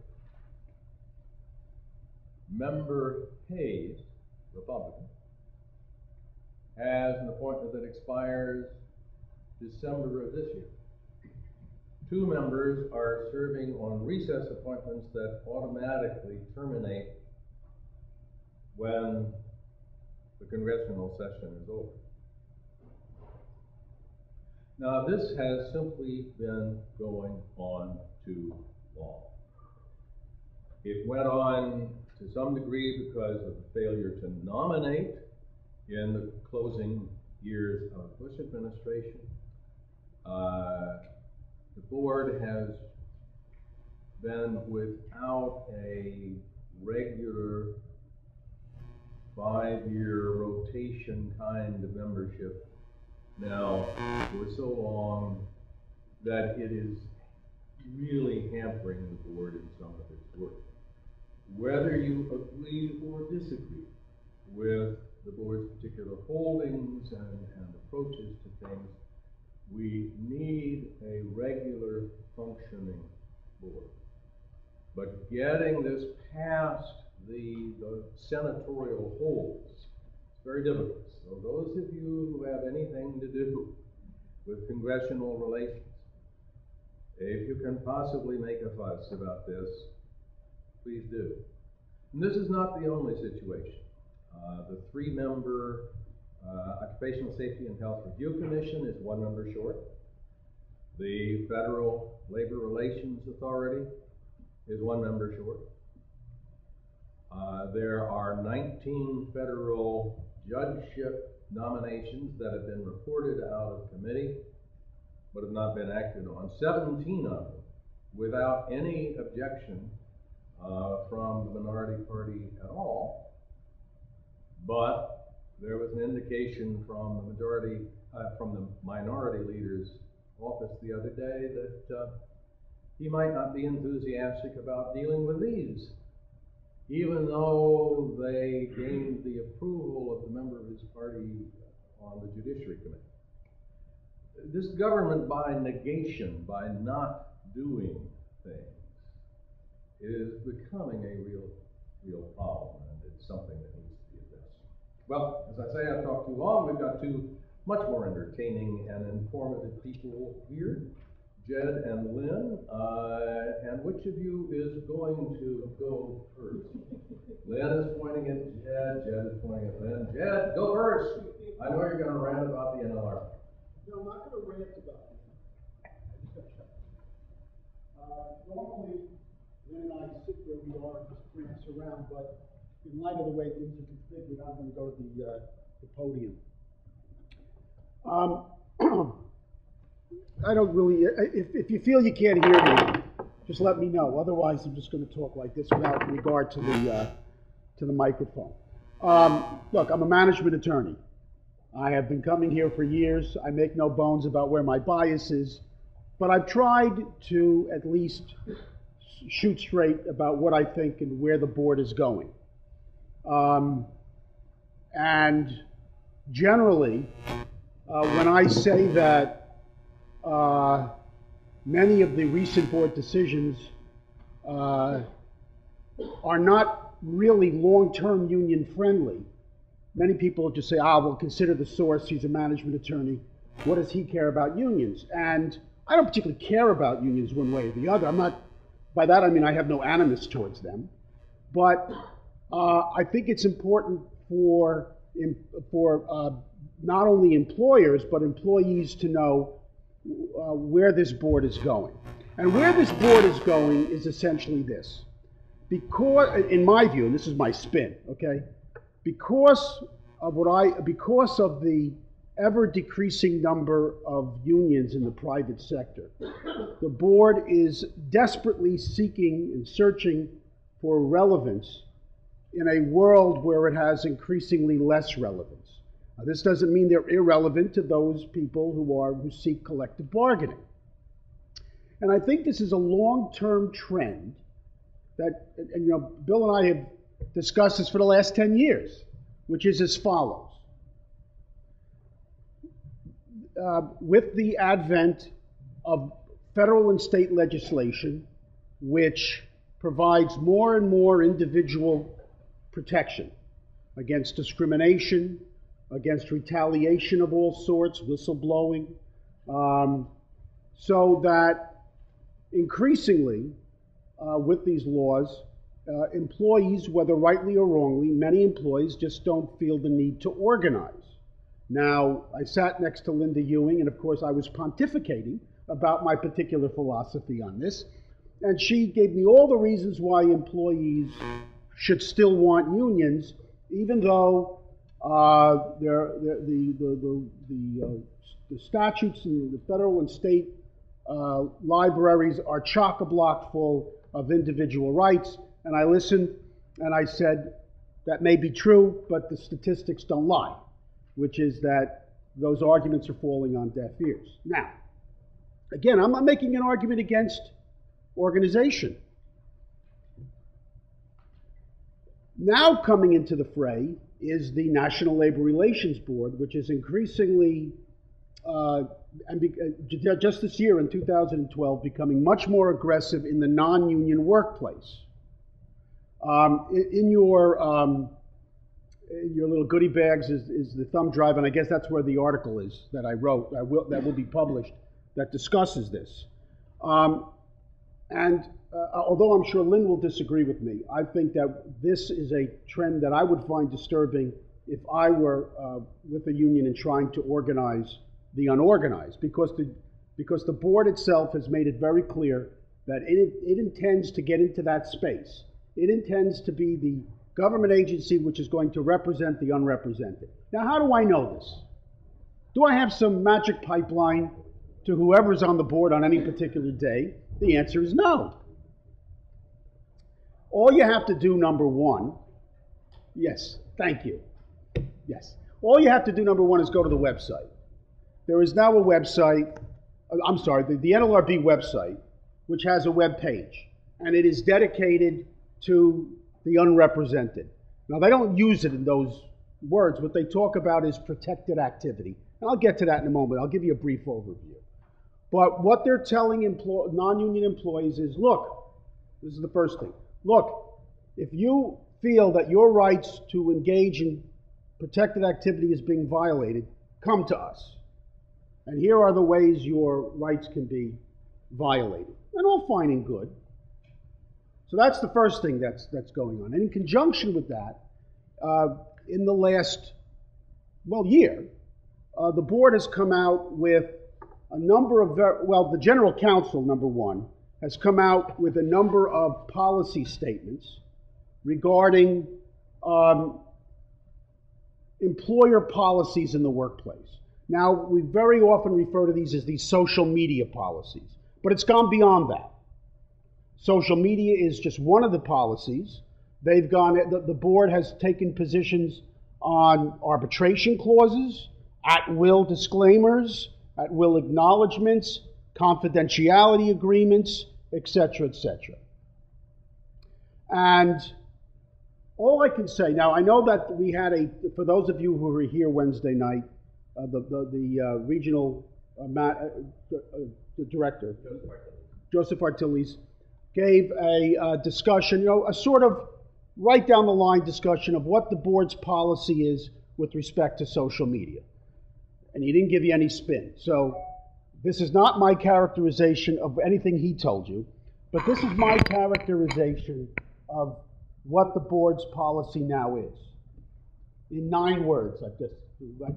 Member Hayes, Republican, has an appointment that expires December of this year. 2 members are serving on recess appointments that automatically terminate when the congressional session is over. Now, this has simply been going on too long. It went on to some degree because of the failure to nominate in the closing years of the Bush administration. The board has been without a regular 5-year rotation kind of membership now for so long that it is really hampering the board in some of its work. Whether you agree or disagree with the board's particular holdings and approaches to things, we need a regular functioning board. But getting this past the senatorial holds. It's very difficult. So those of you who have anything to do with congressional relations, if you can possibly make a fuss about this, please do. And this is not the only situation. The three-member Occupational Safety and Health Review Commission is one member short. The Federal Labor Relations Authority is one member short. There are 19 federal judgeship nominations that have been reported out of committee but have not been acted on. 17 of them without any objection from the minority party at all, but there was an indication from the minority leader's office the other day that he might not be enthusiastic about dealing with these, even though they gained the approval of the member of his party on the Judiciary Committee. This government by negation, by not doing things, is becoming a real problem, and it's something that needs to be addressed. Well, as I say, I've talked too long. We've got two much more entertaining and informative people here, Jed and Lynn. And which of you is going to go first? Lynn is pointing at Jed, Jed is pointing at Lynn. Jed, go first. I know you're going to rant about the NLRB. No, I'm not going to rant about it. Normally, Lynn and I sit where we are and just prance around, but in light of the way things are configured, I'm going to go to the podium. I don't really, if you feel you can't hear me, just let me know. Otherwise, I'm just going to talk like this without regard to the microphone. Look, I'm a management attorney. I have been coming here for years. I make no bones about where my bias is, but I've tried to at least shoot straight about what I think and where the board is going. And generally, when I say that many of the recent board decisions are not really long-term union friendly, many people just say, well, consider the source, he's a management attorney. What does he care about unions? And I don't particularly care about unions one way or the other. I'm not, by that I mean I have no animus towards them. But I think it's important for not only employers, but employees to know where this board is going. And where this board is going is essentially this. Because, in my view, and this is my spin, okay? Because of the ever decreasing number of unions in the private sector, the board is desperately seeking and searching for relevance in a world where it has increasingly less relevance. Now, this doesn't mean they're irrelevant to those people who seek collective bargaining. And I think this is a long-term trend that, and Bill and I have discussed this for the last 10 years, which is as follows. With the advent of federal and state legislation, which provides more and more individual protection against discrimination, against retaliation of all sorts, whistleblowing, so that increasingly with these laws, employees, whether rightly or wrongly, many employees just don't feel the need to organize. Now, I sat next to Linda Ewing, and of course I was pontificating about my particular philosophy on this, and she gave me all the reasons why employees should still want unions, even though the statutes in the federal and state libraries are chock-a-block full of individual rights. And I listened and I said, that may be true, but the statistics don't lie, which is that those arguments are falling on deaf ears. Now, again, I'm not making an argument against organization. Now coming into the fray is the National Labor Relations Board, which is increasingly, just this year in 2012, becoming much more aggressive in the non-union workplace. In your little goodie bags is the thumb drive, and I guess that's where the article is that I wrote, that will be published, that discusses this. Although I'm sure Lynn will disagree with me, I think that this is a trend that I would find disturbing if I were with a union and trying to organize the unorganized, because the board itself has made it very clear that it intends to get into that space. It intends to be the government agency which is going to represent the unrepresented. Now, how do I know this? Do I have some magic pipeline to whoever's on the board on any particular day? The answer is no. All you have to do, number one, yes, thank you. Yes. All you have to do, number one, is go to the website. There is now a website, I'm sorry, the NLRB website, which has a web page, and it is dedicated to the unrepresented. Now, they don't use it in those words. What they talk about is protected activity. And I'll get to that in a moment. I'll give you a brief overview. But what they're telling non-union employees is, look, this is the first thing. Look, if you feel that your rights to engage in protected activity is being violated, come to us. And here are the ways your rights can be violated. And all fine and good. So that's the first thing that's going on. And in conjunction with that, in the last, year, the board has come out with a number of, the general counsel, number one, has come out with a number of policy statements regarding employer policies in the workplace. Now, we very often refer to these as these social media policies, but it's gone beyond that. Social media is just one of the policies. They've gone, the board has taken positions on arbitration clauses, at-will disclaimers, at-will acknowledgments, confidentiality agreements, etc., etc. And all I can say, now I know that we had for those of you who were here Wednesday night, the regional director, Joseph Artilles, gave a discussion, a sort of right down the line discussion of what the board's policy is with respect to social media. And he didn't give you any spin. So this is not my characterization of anything he told you, but this is my characterization of what the board's policy now is. In 9 words, I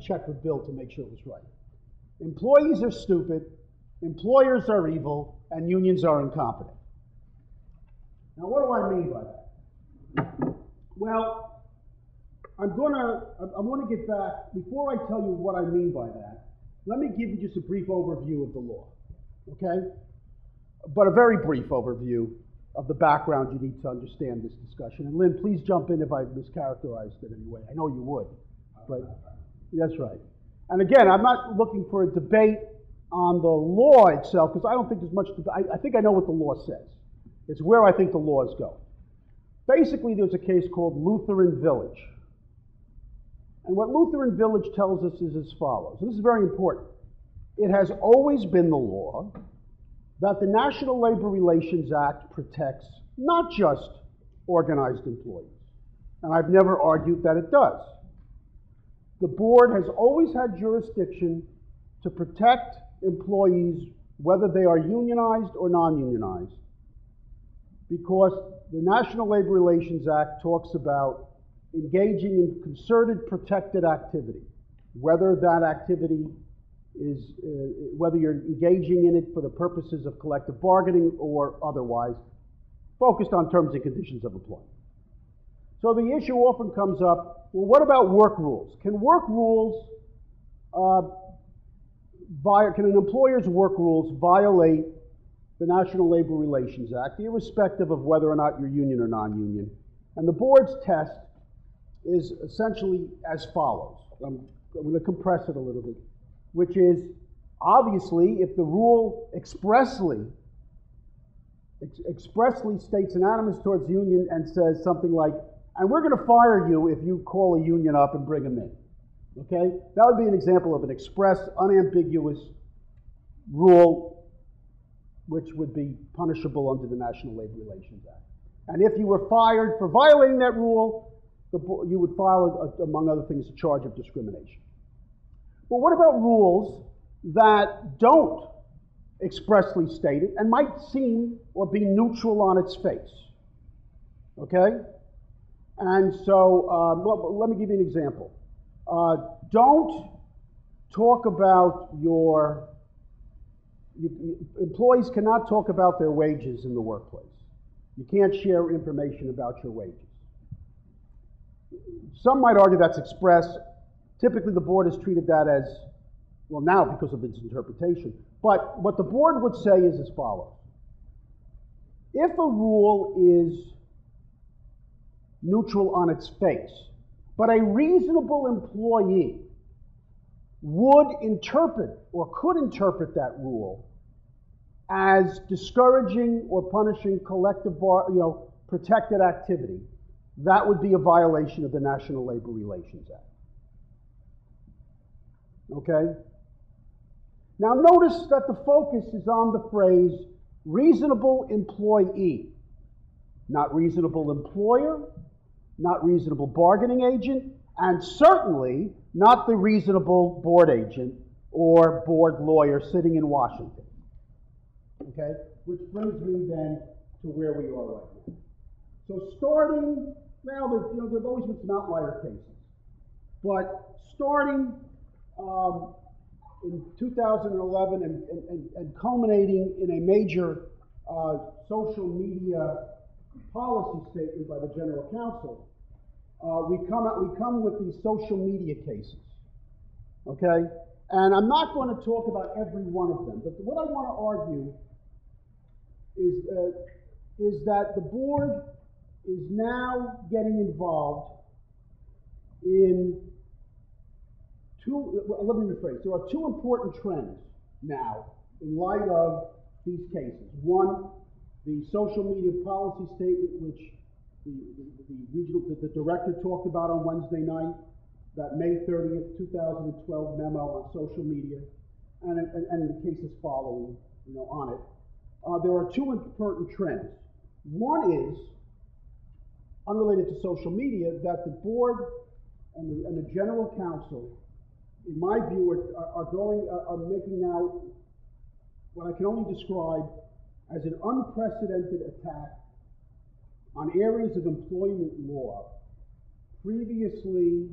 checked with Bill to make sure it was right. Employees are stupid, employers are evil, and unions are incompetent. Now, what do I mean by that? Well, I want to get back, before I tell you what I mean by that, let me give you just a brief overview of the law, okay? But a very brief overview of the background you need to understand this discussion. And Lynn, please jump in if I've mischaracterized it in any way. I know you would, but that's right. And again, I'm not looking for a debate on the law itself, because I don't think there's much debate. I think I know what the law says. It's where I think the laws go. Basically, there's a case called Lutheran Village. And what Lutheran Village tells us is as follows. And this is very important. It has always been the law that the National Labor Relations Act protects not just organized employees. And I've never argued that it does. The board has always had jurisdiction to protect employees, whether they are unionized or non-unionized, because the National Labor Relations Act talks about engaging in concerted protected activity, whether that activity is, whether you're engaging in it for the purposes of collective bargaining or otherwise, focused on terms and conditions of employment. So the issue often comes up, well, what about work rules? Can work rules, can an employer's work rules violate the National Labor Relations Act, irrespective of whether or not you're union or non-union? And the board's test is essentially as follows. I'm going to compress it a little bit, which is, obviously, if the rule expressly states an animus towards union and says something like, and we're going to fire you if you call a union up and bring them in. Okay? That would be an example of an express, unambiguous rule which would be punishable under the National Labor Relations Act. And if you were fired for violating that rule, you would file, among other things, a charge of discrimination. But what about rules that don't expressly state it and might seem or be neutral on its face? Okay? And so, well, let me give you an example. Don't talk about employees cannot talk about their wages in the workplace. You can't share information about your wages. Some might argue that's express. Typically, the board has treated that as, well, now because of its interpretation. But what the board would say is as follows. If a rule is neutral on its face, but a reasonable employee would interpret or could interpret that rule as discouraging or punishing collective protected activity, that would be a violation of the National Labor Relations Act. Okay? Now notice that the focus is on the phrase reasonable employee, not reasonable employer, not reasonable bargaining agent, and certainly not the reasonable board agent or board lawyer sitting in Washington. Okay? Which brings me then to where we are right now. So starting, now there've always been some outlier cases, but starting in 2011 and culminating in a major social media policy statement by the General Counsel, we come with these social media cases, okay? And I'm not going to talk about every one of them, but what I want to argue is that the board is now getting involved in let me rephrase. There are two important trends now in light of these cases. One, the social media policy statement, which the director talked about on Wednesday night, that May 30th, 2012 memo on social media, and the cases following, on it. There are two important trends. One is, unrelated to social media, that the board and the General Counsel, in my view, are making now what I can only describe as an unprecedented attack on areas of employment law previously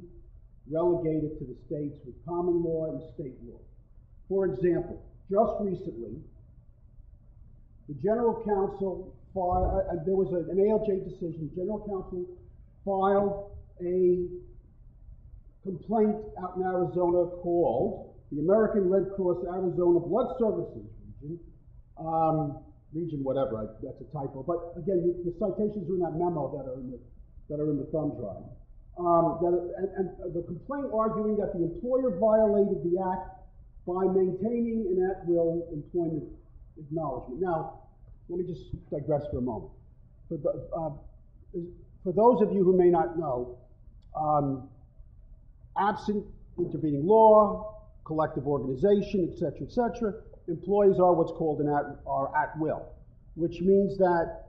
relegated to the states with common law and state law. For example, just recently, the General Counsel filed, there was an ALJ decision, the General Counsel filed a complaint out in Arizona called the American Red Cross Arizona Blood Services region whatever, that's a typo, but again, the citations are in that memo that are in the thumb drive. And the complaint arguing that the employer violated the act by maintaining an at-will employment acknowledgement. Now, let me just digress for a moment. For those of you who may not know, absent intervening law, collective organization, etc., employees are what's called are at will, which means that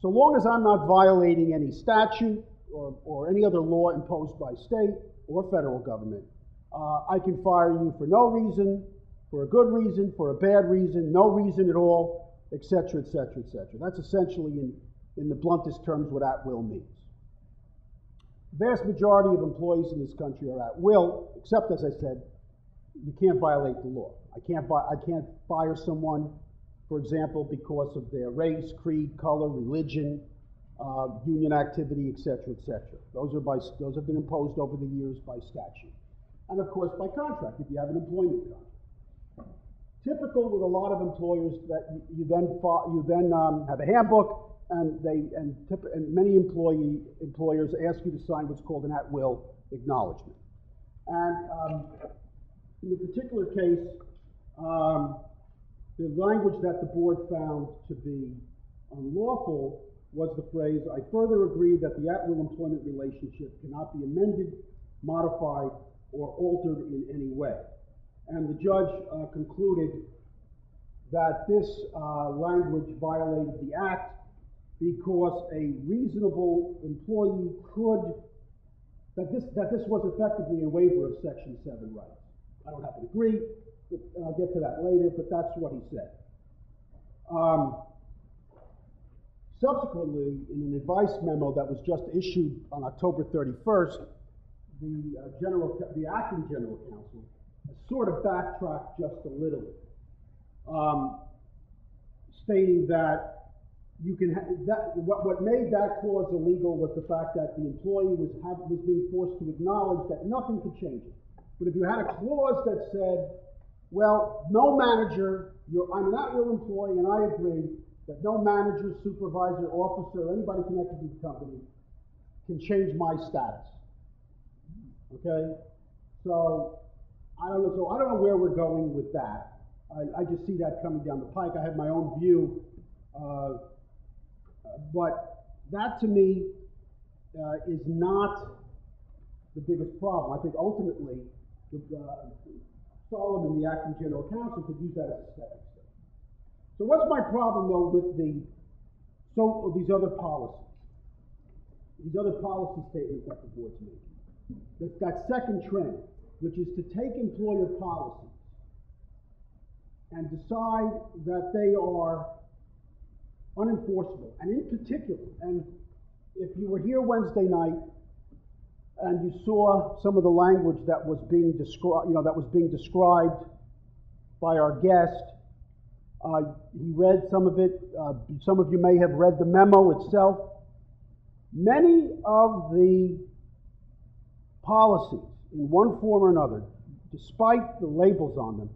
so long as I'm not violating any statute or any other law imposed by state or federal government, I can fire you for no reason, for a good reason, for a bad reason, no reason at all, etc. That's essentially, in the bluntest terms, what at will means. The vast majority of employees in this country are at will, except, as I said, you can't violate the law. I can't fire someone, for example, because of their race, creed, color, religion, union activity, etc. Those have been imposed over the years by statute, and of course by contract if you have an employment contract. Typical with a lot of employers that you then have a handbook, and many employers ask you to sign what's called an at-will acknowledgement. And in the particular case, the language that the board found to be unlawful was the phrase, "I further agree that the at-will employment relationship cannot be amended, modified, or altered in any way." And the judge concluded that this language violated the act because a reasonable employee could, that this was effectively a waiver of Section 7 rights. I don't happen to agree, but I'll get to that later, but that's what he said. Subsequently, in an advice memo that was just issued on October 31st, the acting general counsel has sort of backtracked just a little, stating that you can what made that clause illegal was the fact that the employee was being forced to acknowledge that nothing could change it. But if you had a clause that said, well, no manager, I'm an at-will employee, and I agree that no manager, supervisor, officer, or anybody connected to the company can change my status. Okay? So I don't know where we're going with that. I just see that coming down the pike. I have my own view, but that to me is not the biggest problem. I think ultimately, Solomon, the acting general counsel, could use that as a stepping stone. So what's my problem though with these other policies, these other policy statements that the board's making? That second trend, which is to take employer policies and decide that they are unenforceable. And in particular, and if you were here Wednesday night and you saw some of the language that was being described by our guest, he read some of it. Some of you may have read the memo itself. Many of the policies, in one form or another, despite the labels on them,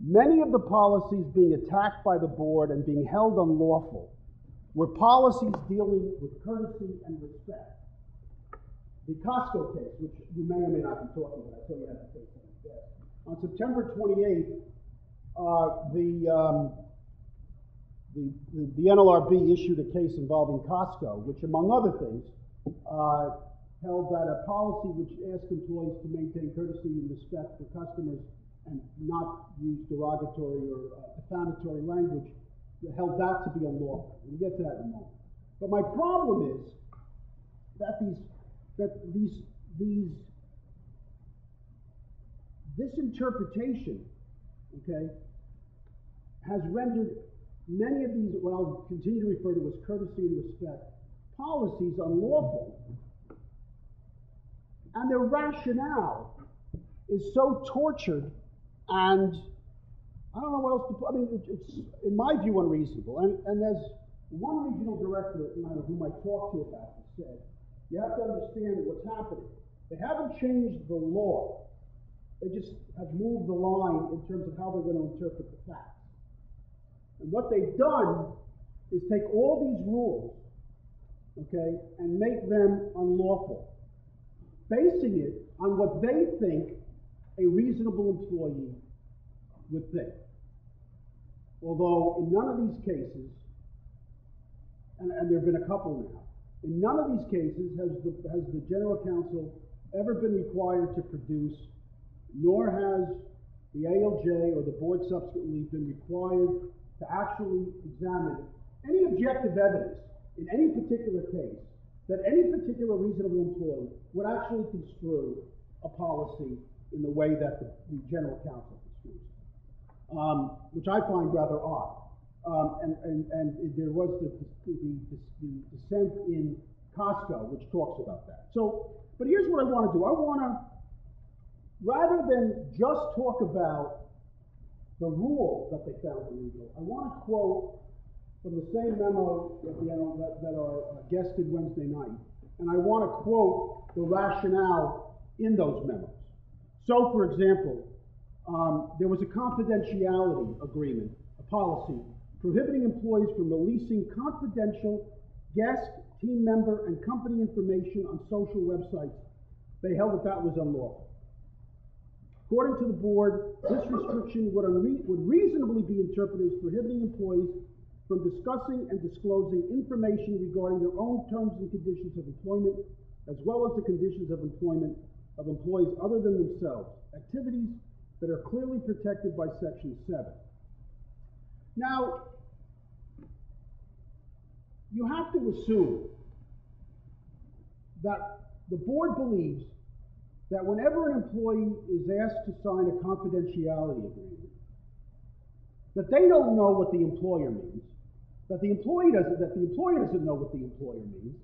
many of the policies being attacked by the board and being held unlawful were policies dealing with courtesy and respect. The Costco case, which you may or may not be talking about, I saw you had the case on the desk. On September 28th, the NLRB issued a case involving Costco, which, among other things, held that a policy which asked employees to maintain courtesy and respect for customers and not use derogatory or defamatory language, held that to be unlawful. We'll get to that in a moment. But my problem is that this interpretation, okay, has rendered many of these, what I'll continue to refer to as courtesy and respect, policies unlawful. And their rationale is so tortured, and I don't know what else to put. I mean, it's in my view unreasonable. And as one regional director, whom I talked to about this, said, you have to understand what's happening. They haven't changed the law. They just have moved the line in terms of how they're going to interpret the facts. And what they've done is take all these rules, okay, and make them unlawful, basing it on what they think a reasonable employee would think. Although in none of these cases, and there have been a couple now, in none of these cases has the general counsel ever been required to produce, nor has the ALJ or the board subsequently been required to actually examine any objective evidence in any particular case that any particular reasonable employee would actually construe a policy in the way that the general counsel construes, which I find rather odd. And there was the dissent in Costco, which talks about that. So, but here's what I want to do. I want to, rather than just talk about the rule that they found illegal, I want to quote from the same memo that our guest did Wednesday night, and I want to quote the rationale in those memos. So, for example, there was a confidentiality agreement, a policy, prohibiting employees from releasing confidential guest, team member, and company information on social websites. They held that that was unlawful. According to the board, this restriction would reasonably be interpreted as prohibiting employees from discussing and disclosing information regarding their own terms and conditions of employment, as well as the conditions of employment of employees other than themselves, activities that are clearly protected by Section 7. Now, you have to assume that the board believes that whenever an employee is asked to sign a confidentiality agreement, that they don't know what the employer means, that the employer doesn't know what the employer means,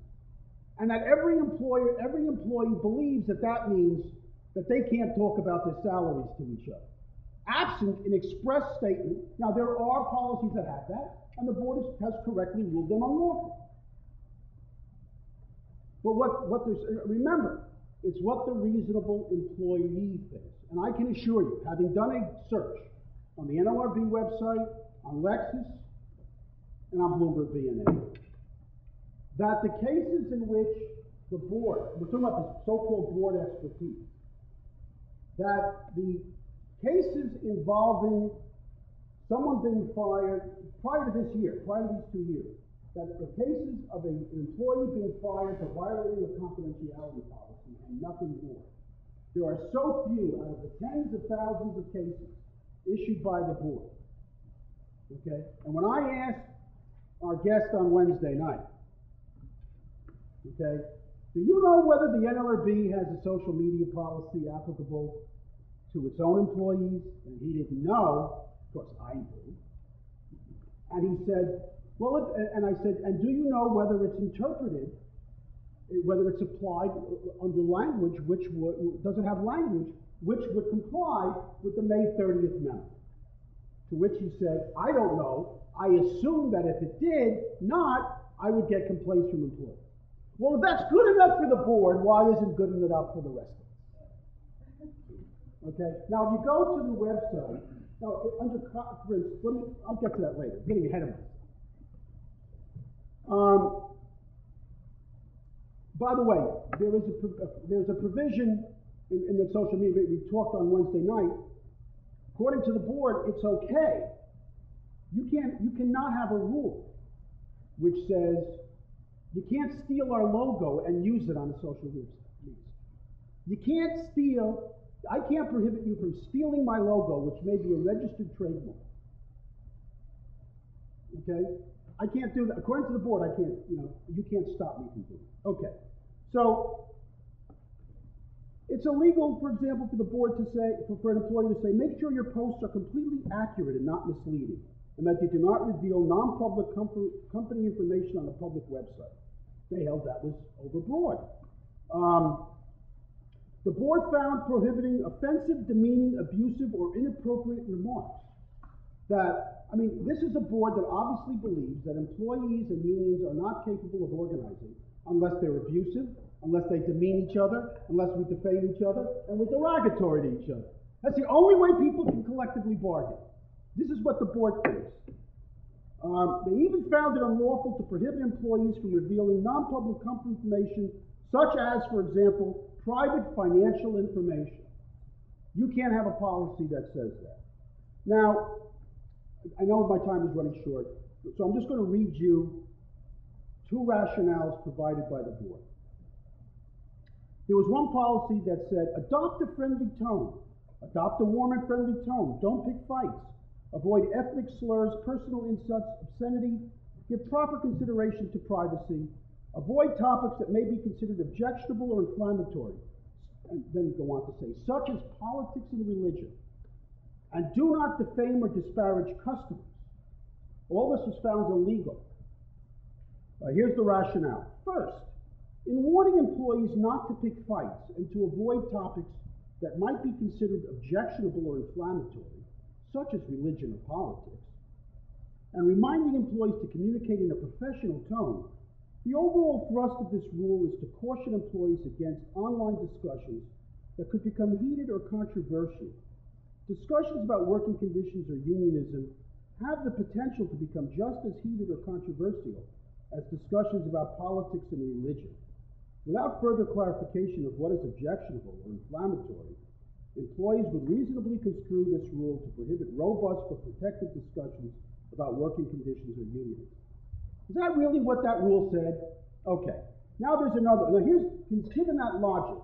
and that every employee believes that that means that they can't talk about their salaries to each other. Absent an express statement, now there are policies that have that, and the board has correctly ruled them unlawful. But remember, it's what the reasonable employee thinks. And I can assure you, having done a search on the NLRB website, on Lexis, and on Bloomberg BNA, that the cases in which the board, we're talking about the so-called board expertise, that the cases involving someone being fired prior to this year, prior to these 2 years, that the cases of an employee being fired for violating a confidentiality policy and nothing more. There are so few out of the tens of thousands of cases issued by the board. Okay? And when I asked our guest on Wednesday night, okay, do you know whether the NLRB has a social media policy applicable to its own employees? And he didn't know. Of course, I knew. And he said, well, and I said, and do you know whether it's interpreted, whether it's applied under language doesn't have language which would comply with the May 30th amendment? To which he said, I don't know. I assume that if it did not, I would get complaints from employees. Well, if that's good enough for the board, why isn't good enough for the rest of us? Okay. Now, if you go to the website, now under conference, I'll get to that later. I'm getting ahead of myself. By the way, there's a provision in the social media we talked on Wednesday night. According to the board, it's okay. You cannot have a rule which says you can't steal our logo and use it on the social media. You can't steal. I can't prohibit you from stealing my logo, which may be a registered trademark. Okay? I can't do that. According to the board, I can't, you can't stop me from doing it. Okay. So, it's illegal, for example, for the board to say, for an employee to say, make sure your posts are completely accurate and not misleading, and that you do not reveal non-public company information on a public website. They held that was overbroad. The board found prohibiting offensive, demeaning, abusive, or inappropriate remarks. This is a board that obviously believes that employees and unions are not capable of organizing unless they're abusive, unless they demean each other, unless we defame each other, and we're derogatory to each other. That's the only way people can collectively bargain. This is what the board thinks. They even found it unlawful to prohibit employees from revealing non-public company information, such as, for example, private financial information. You can't have a policy that says that. Now, I know my time is running short, so I'm just going to read you two rationales provided by the board. There was one policy that said, adopt a friendly tone, adopt a warm and friendly tone, don't pick fights, avoid ethnic slurs, personal insults, obscenity, give proper consideration to privacy, avoid topics that may be considered objectionable or inflammatory, and then go on to say, such as politics and religion, and do not defame or disparage customers. All this was found illegal. Here's the rationale. First, in warning employees not to pick fights and to avoid topics that might be considered objectionable or inflammatory, such as religion or politics, and reminding employees to communicate in a professional tone, the overall thrust of this rule is to caution employees against online discussions that could become heated or controversial. Discussions about working conditions or unionism have the potential to become just as heated or controversial as discussions about politics and religion. Without further clarification of what is objectionable or inflammatory, employees would reasonably construe this rule to prohibit robust but protected discussions about working conditions or unions. Is that really what that rule said? Okay. Now there's another. Now given that logic,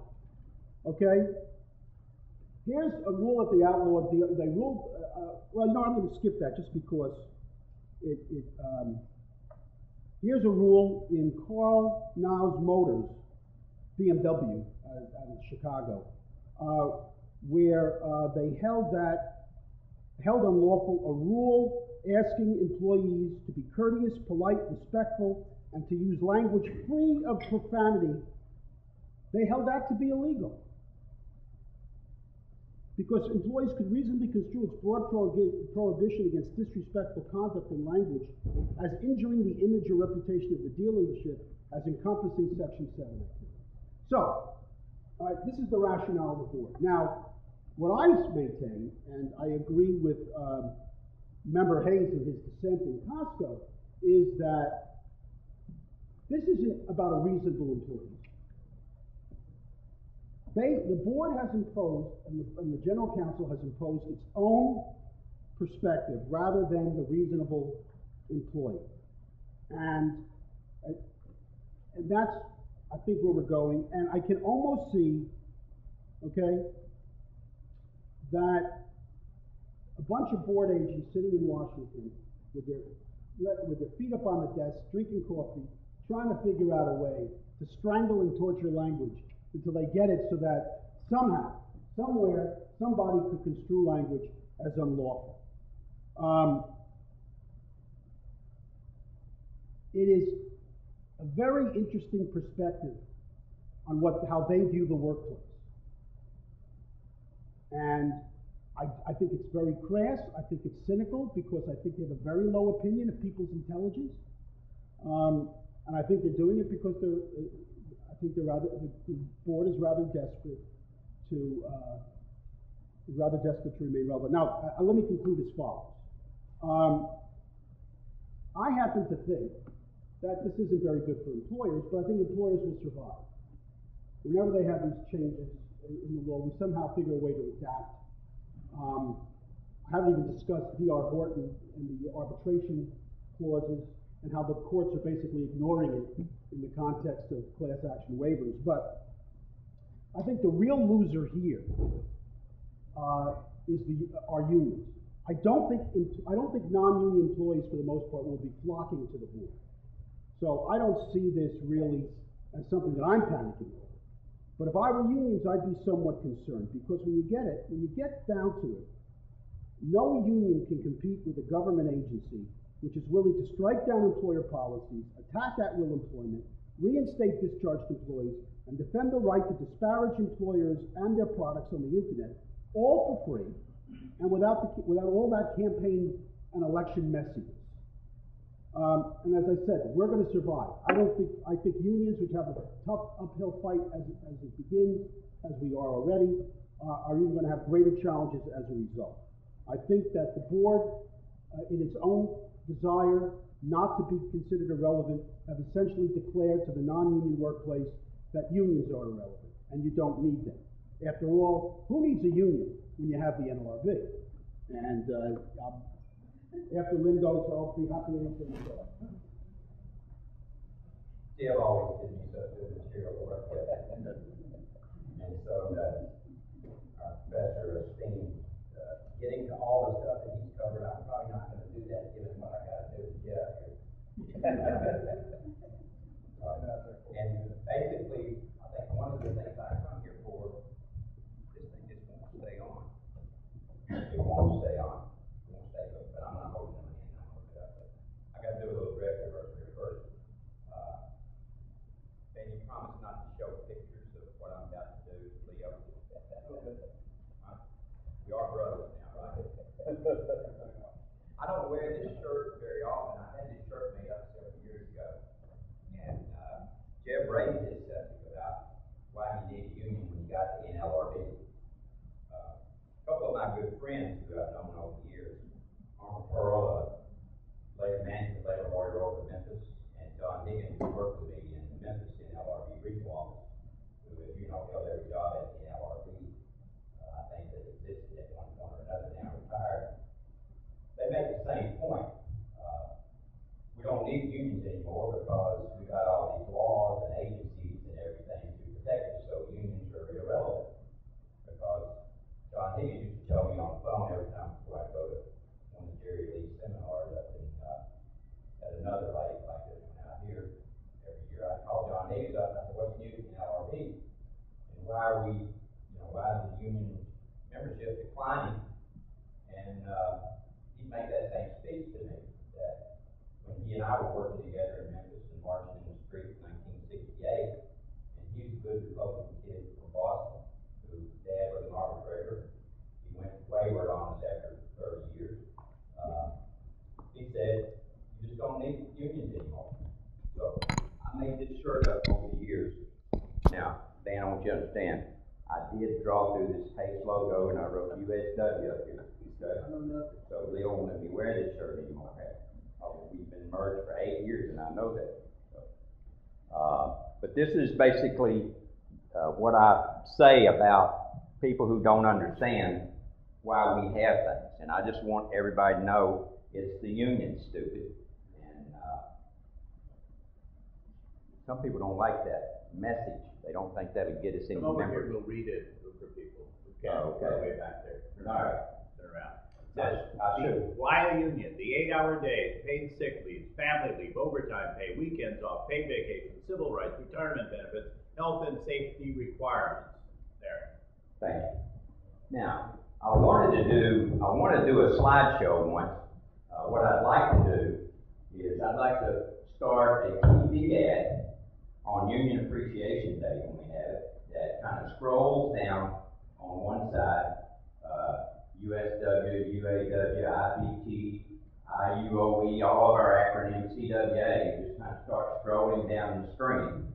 okay, here's a rule at the outlaw. They ruled, I'm going to skip that just because Here's a rule in Carl Niles Motors, BMW, out of Chicago, where they held unlawful a rule asking employees to be courteous, polite, respectful, and to use language free of profanity. They held that to be illegal, because employees could reasonably construe its broad prohibition against disrespectful conduct and language as injuring the image or reputation of the dealership as encompassing Section 7 activity. So, all right, this is the rationale of the board. Now, what I maintain, and I agree with Member Hayes in his dissent in Costco, is that this isn't about a reasonable employee. The board has imposed, and the general counsel has imposed its own perspective rather than the reasonable employee. And that's, I think, where we're going. And I can almost see, okay, that a bunch of board agents sitting in Washington with their feet up on the desk, drinking coffee, trying to figure out a way to strangle and torture language until they get it so that somehow, somewhere, somebody could construe language as unlawful. It is a very interesting perspective on how they view the workplace. And I think it's very crass. I think it's cynical, because I think they have a very low opinion of people's intelligence. And I think they're doing it because the board is rather desperate to remain relevant. Now, let me conclude as follows. I happen to think that this isn't very good for employers, but I think employers will survive. Whenever they have these changes in the law, we somehow figure a way to adapt. I haven't even discussed D.R. Horton and the arbitration clauses and how the courts are basically ignoring it in the context of class action waivers. But I think the real loser here are unions. I don't think non-union employees, for the most part, will be flocking to the board. So I don't see this really as something that I'm panicking over. But if I were unions, I'd be somewhat concerned, because when you get down to it, no union can compete with a government agency which is willing to strike down employer policies, attack at-will employment, reinstate discharged employees, and defend the right to disparage employers and their products on the internet, all for free, and without all that campaign and election messiness. And as I said, we're going to survive. I think unions, which have a tough uphill fight as it begins, as we are already, are even going to have greater challenges as a result. I think that the board, in its own desire not to be considered irrelevant, have essentially declared to the non-union workplace that unions are irrelevant, and you don't need them. After all, who needs a union when you have the NLRB? And after Lynn goes, I'll be happy to answer the question. Dale always gives me such good material to work with. And so our professor esteemed, getting to all the stuff that he's covered, I'm probably not going to do that given what I got to do with Jeff here. And basically, I think one of the things I come here for, this thing just won't stay on. It won't stay on. It won't stay on, but I'm not holding it in. I'm holding it up. I got to do a little dress rehearsal here first. And you promise not to show pictures of what I'm about to do, Leo. We are brothers now, right? I don't wear this shirt very often. I had this shirt made up several years ago. And Jeb raised this subject about why you need a union when you got the NLRB. A couple of my good friends who I've known over the years, Arnold Pearl, labor manager, labor lawyer over in Memphis, and John Higgins, who worked with me in the Memphis NLRB regional office, who, as you know, held every job at the NLRB. I think that existed at one point or another, now retired. They make the same point. We don't need unions anymore because we got all these laws and agencies and everything to protect us, so unions are irrelevant. Because John Higgins used to tell me on the phone every time before I go to one of Jerry Lee's seminars up in at another lake like this one out here every year, I called John Davis up and I said, what's new in NLRB? And why are we, why is the union membership declining? And he made that same speech to me, that when he and I were working together in Memphis and marching in the streets in 1968, and he was a good Republican kid from Boston, whose dad was an arbitrator. He went wayward on us after 30 years. He said, you just don't need unions anymore. So I made this shirt up over the years. Now, Dan, I want you to understand, I did draw through this Pace logo and I wrote USW up here. Okay? So Leo won't let me wear this shirt anymore. We've been merged for 8 years and I know that. So, but this is basically what I say about people who don't understand why we have things. And I just want everybody to know it's the union, stupid. And some people don't like that message. They don't think that'll get us any members. We'll read it for people. Okay. Okay. Way back there. All right. Turn around. It says, I why a union? The 8-hour days, paid sick leave, family leave, overtime pay, weekends off, paid vacation, civil rights, retirement benefits, health and safety requirements. There. Thank you. Now, I wanted to do a slideshow once. What I'd like to do is I'd like to start a TV ad on Union Appreciation Day when we have it, that kind of scrolls down on one side, USW, UAW, IPT, IUOE, all of our acronyms, CWA, just kind of start scrolling down the screen.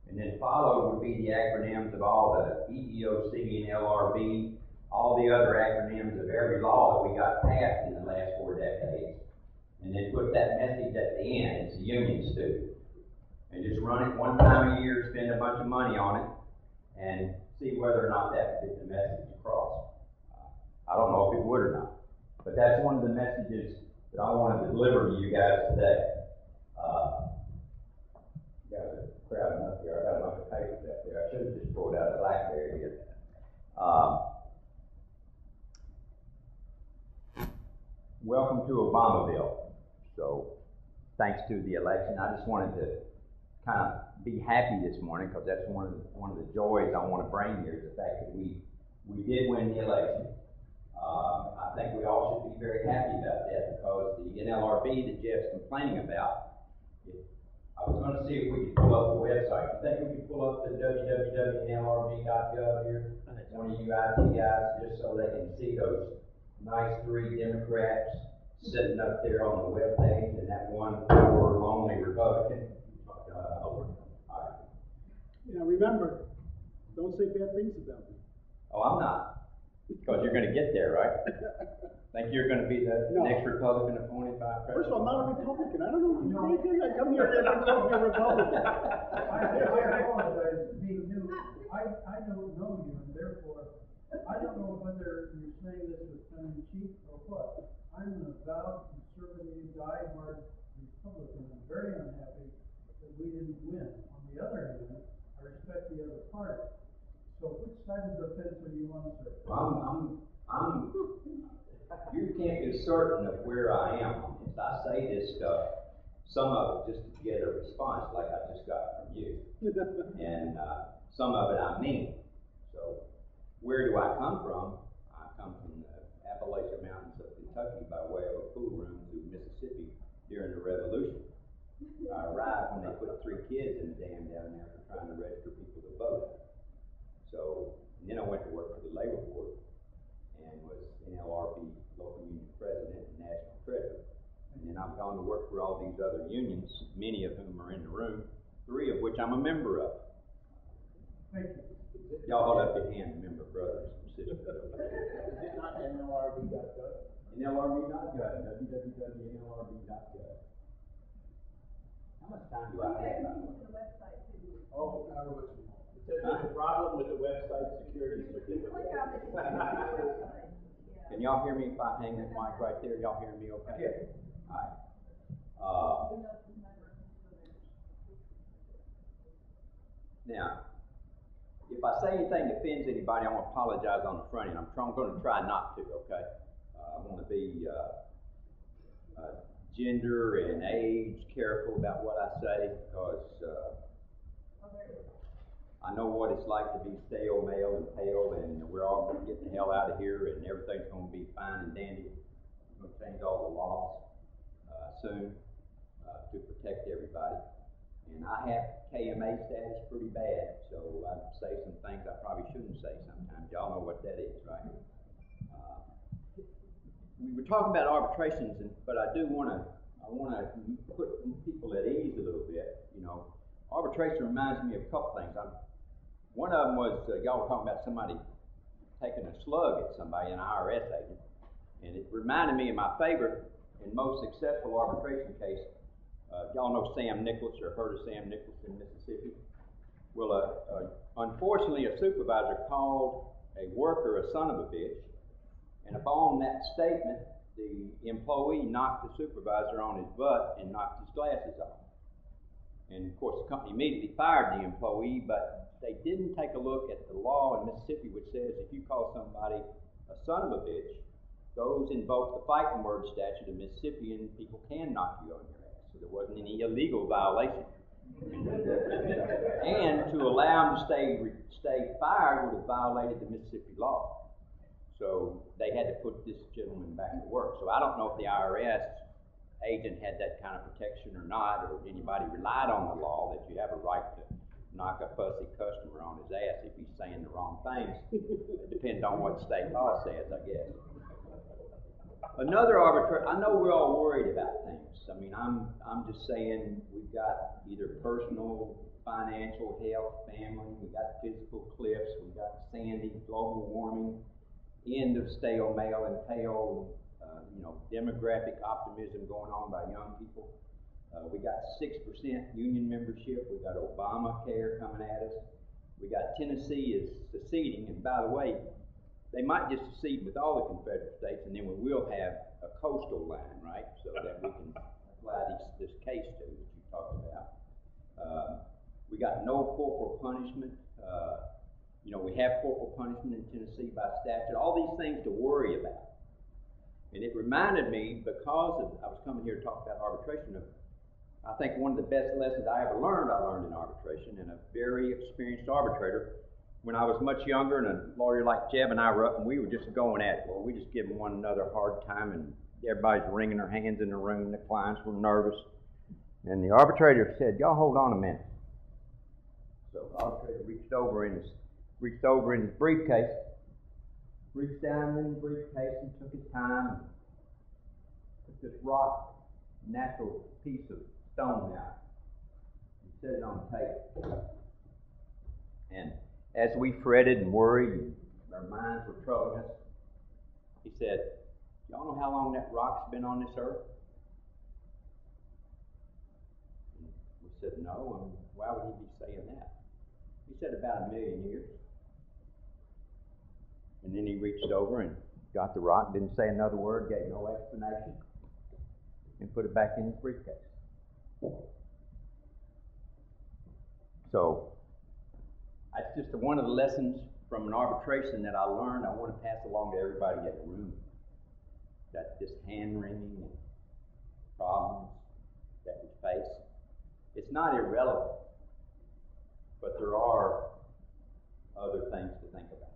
And then followed would be the acronyms of all the EEOC and NLRB, all the other acronyms of every law that we got passed in the last 4 decades. And then put that message at the end, it's a union stupid. And just run it one time a year, spend a bunch of money on it, and see whether or not that would get the message across. I don't know if it would or not, but that's one of the messages that I wanted to deliver to you guys today. You guys are crowding up here. I got a bunch of papers up there. I should have just pulled out a BlackBerry here. Welcome to Obamaville. So, thanks to the election, I just wanted to kind of be happy this morning because that's one of the joys I want to bring here is the fact that we did win the election. I think we all should be very happy about that because the NLRB that Jeff's complaining about, I was going to see if we could pull up the website. You think we could pull up the www.nlrb.gov here? One of you IT guys, just so they can see those nice 3 Democrats sitting up there on the web page and that one poor lonely Republican. Remember, don't say bad things about me. Oh, I'm not. Because you're going to get there, right? Think you're going to be the next Republican appointed by President? First of all, I'm not a Republican. I don't know what you think. I come here and I know you're a Republican. I apologize for being new. I don't know you, and therefore, I don't know whether you're saying this with tongue in cheek or what. I'm an avowed conservative, die-hard Republican. I'm very unhappy that we didn't win. On the other hand, I respect the other party. So which side of the fence are you on, sir? You can't be certain of where I am on this. I say this stuff, some of it just to get a response like I just got from you. And some of it I mean. So where do I come from? I come from the Appalachian Mountains of Kentucky by way of a pool room to Mississippi during the Revolution. I arrived when they put 3 kids in the dam down there for trying to register people to vote. So, and then I went to work for the Labor Board and was NLRB local union president and national treasurer. And then I've gone to work for all these other unions, many of whom are in the room, 3 of which I'm a member of. Thank you. Y'all hold up your hand, member brothers and sisters. Is it not NLRB.gov? NLRB.gov, www.nlrb.gov. How much time do I have? Oh, I know what you mean. It says there's a problem with the website security certificate. Can y'all hear me if I hang that mic right there? Y'all hear me okay? Yeah. All right. Now, if I say anything that offends anybody, I want to apologize on the front end. I'm going to try not to, okay? I want to be gender and age careful about what I say, because I know what it's like to be stale, male, and pale, and we're all going to get the hell out of here, and everything's going to be fine and dandy. We're going to change all the laws soon to protect everybody. And I have KMA status pretty bad, so I say some things I probably shouldn't say sometimes. Y'all know what that is, right? We were talking about arbitrations, but I want to put people at ease a little bit. You know, arbitration reminds me of a couple things. One of them was y'all were talking about somebody taking a slug at somebody, an IRS agent, and it reminded me of my favorite and most successful arbitration case. Y'all know Sam Nicholas, or heard of Sam Nicholas in Mississippi? Well, unfortunately, a supervisor called a worker a son of a bitch, and upon that statement, the employee knocked the supervisor on his butt and knocked his glasses off. And of course, the company immediately fired the employee, but they didn't take a look at the law in Mississippi, which says if you call somebody a son of a bitch, those invoke the fighting word statute of Mississippi, and people can knock you on your ass. So there wasn't any illegal violation. And to allow him to stay fired would have violated the Mississippi law. So they had to put this gentleman back to work. So I don't know if the IRS agent had that kind of protection or not, or anybody relied on the law that you have a right to knock a fussy customer on his ass if he's saying the wrong things. It depends on what state law says, I guess. Another arbitration, I know we're all worried about things. I mean, I'm just saying we've got either personal, financial, health, family, we've got physical cliffs, we've got Sandy, global warming, end of stale, male, and pale, demographic optimism going on by young people. We got 6% union membership. We got Obamacare coming at us. We got Tennessee is seceding, and by the way, they might just secede with all the Confederate states, and then we will have a coastal line, right, so that we can apply this case to that you talked about. We got no corporal punishment. We have corporal punishment in Tennessee by statute. All these things to worry about. And it reminded me, because I was coming here to talk about arbitration, I think one of the best lessons I ever learned, in arbitration, and a very experienced arbitrator. When I was much younger, and a lawyer like Jeb and I were up, and we were just going at it. Well, we just giving one another a hard time, and everybody's wringing their hands in the room. The clients were nervous. And the arbitrator said, "Y'all hold on a minute." So the arbitrator reached over in his briefcase, reached down in the briefcase and took his time and took this rock, natural piece of stone out, and set it on the table. And as we fretted and worried and our minds were troubling us, he said, "Y'all know how long that rock's been on this earth?" And we said, "No." And why would he be saying that? He said, "About 1,000,000 years. And then he reached over and got the rock, didn't say another word, gave no explanation, and put it back in his briefcase. So that's just one of the lessons from an arbitration that I learned. I want to pass along to everybody in the room. That this hand-wringing and problems that we face, it's not irrelevant, but there are other things to think about.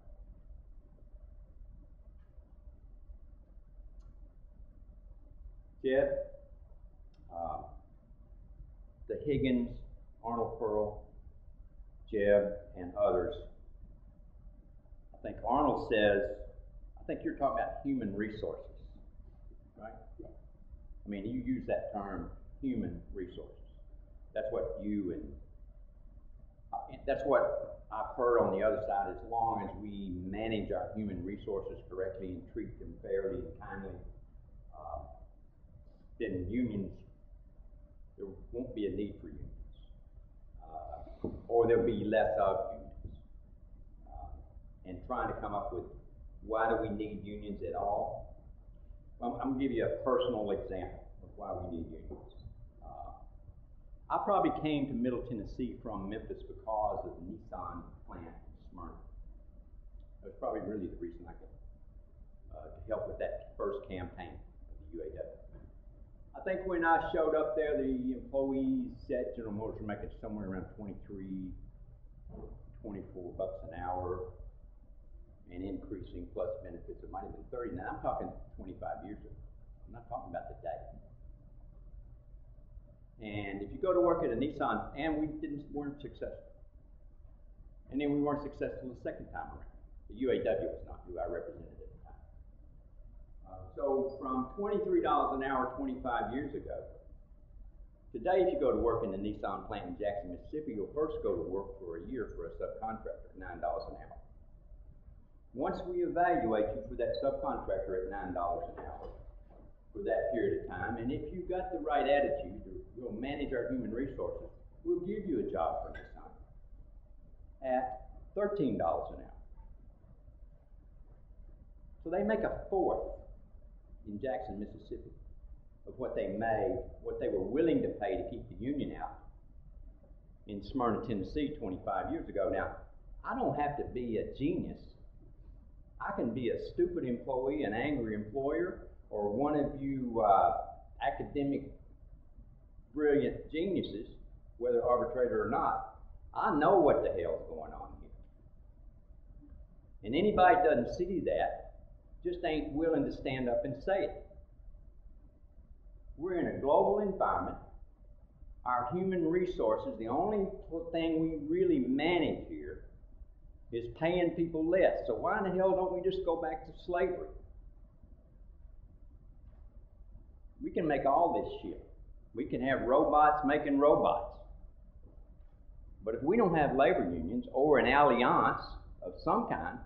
Jeb, the Higgins, Arnold Pearl, Jeb, and others. I think Arnold says, I think you're talking about human resources, right? I mean, you use that term, human resources. That's what that's what I've heard on the other side. As long as we manage our human resources correctly and treat them fairly and kindly, then unions, there won't be a need for unions. Or there'll be less of unions. And trying to come up with why do we need unions at all? Well, I'm going to give you a personal example of why we need unions. I probably came to Middle Tennessee from Memphis because of the Nissan plant in Smyrna. That was probably really the reason I came, to help with that first campaign of the UAW. I think when I showed up there, the employees at General Motors were making somewhere around 23, 24 bucks an hour, and increasing plus benefits. It might have been 30. Now I'm talking 25 years ago. I'm not talking about today. And if you go to work at a Nissan, and we weren't successful. And then we weren't successful the second time around. The UAW was not who I represented at the time. So from $23 an hour 25 years ago, today if you go to work in the Nissan plant in Jackson, Mississippi, you'll first go to work for a year for a subcontractor at $9 an hour. Once we evaluate you for that subcontractor at $9 an hour for that period of time, and if you've got the right attitude, we'll manage our human resources, we'll give you a job for Nissan at $13 an hour. So they make a fourth in Jackson, Mississippi of what they were willing to pay to keep the union out in Smyrna, Tennessee 25 years ago. Now, I don't have to be a genius. I can be a stupid employee, an angry employer, or one of you academic brilliant geniuses, whether arbitrator or not. I know what the hell's going on here. And anybody that doesn't see that just ain't willing to stand up and say it. We're in a global environment. Our human resources, the only thing we really manage here is paying people less. So why in the hell don't we just go back to slavery? We can make all this shit. We can have robots making robots. But if we don't have labor unions or an alliance of some kind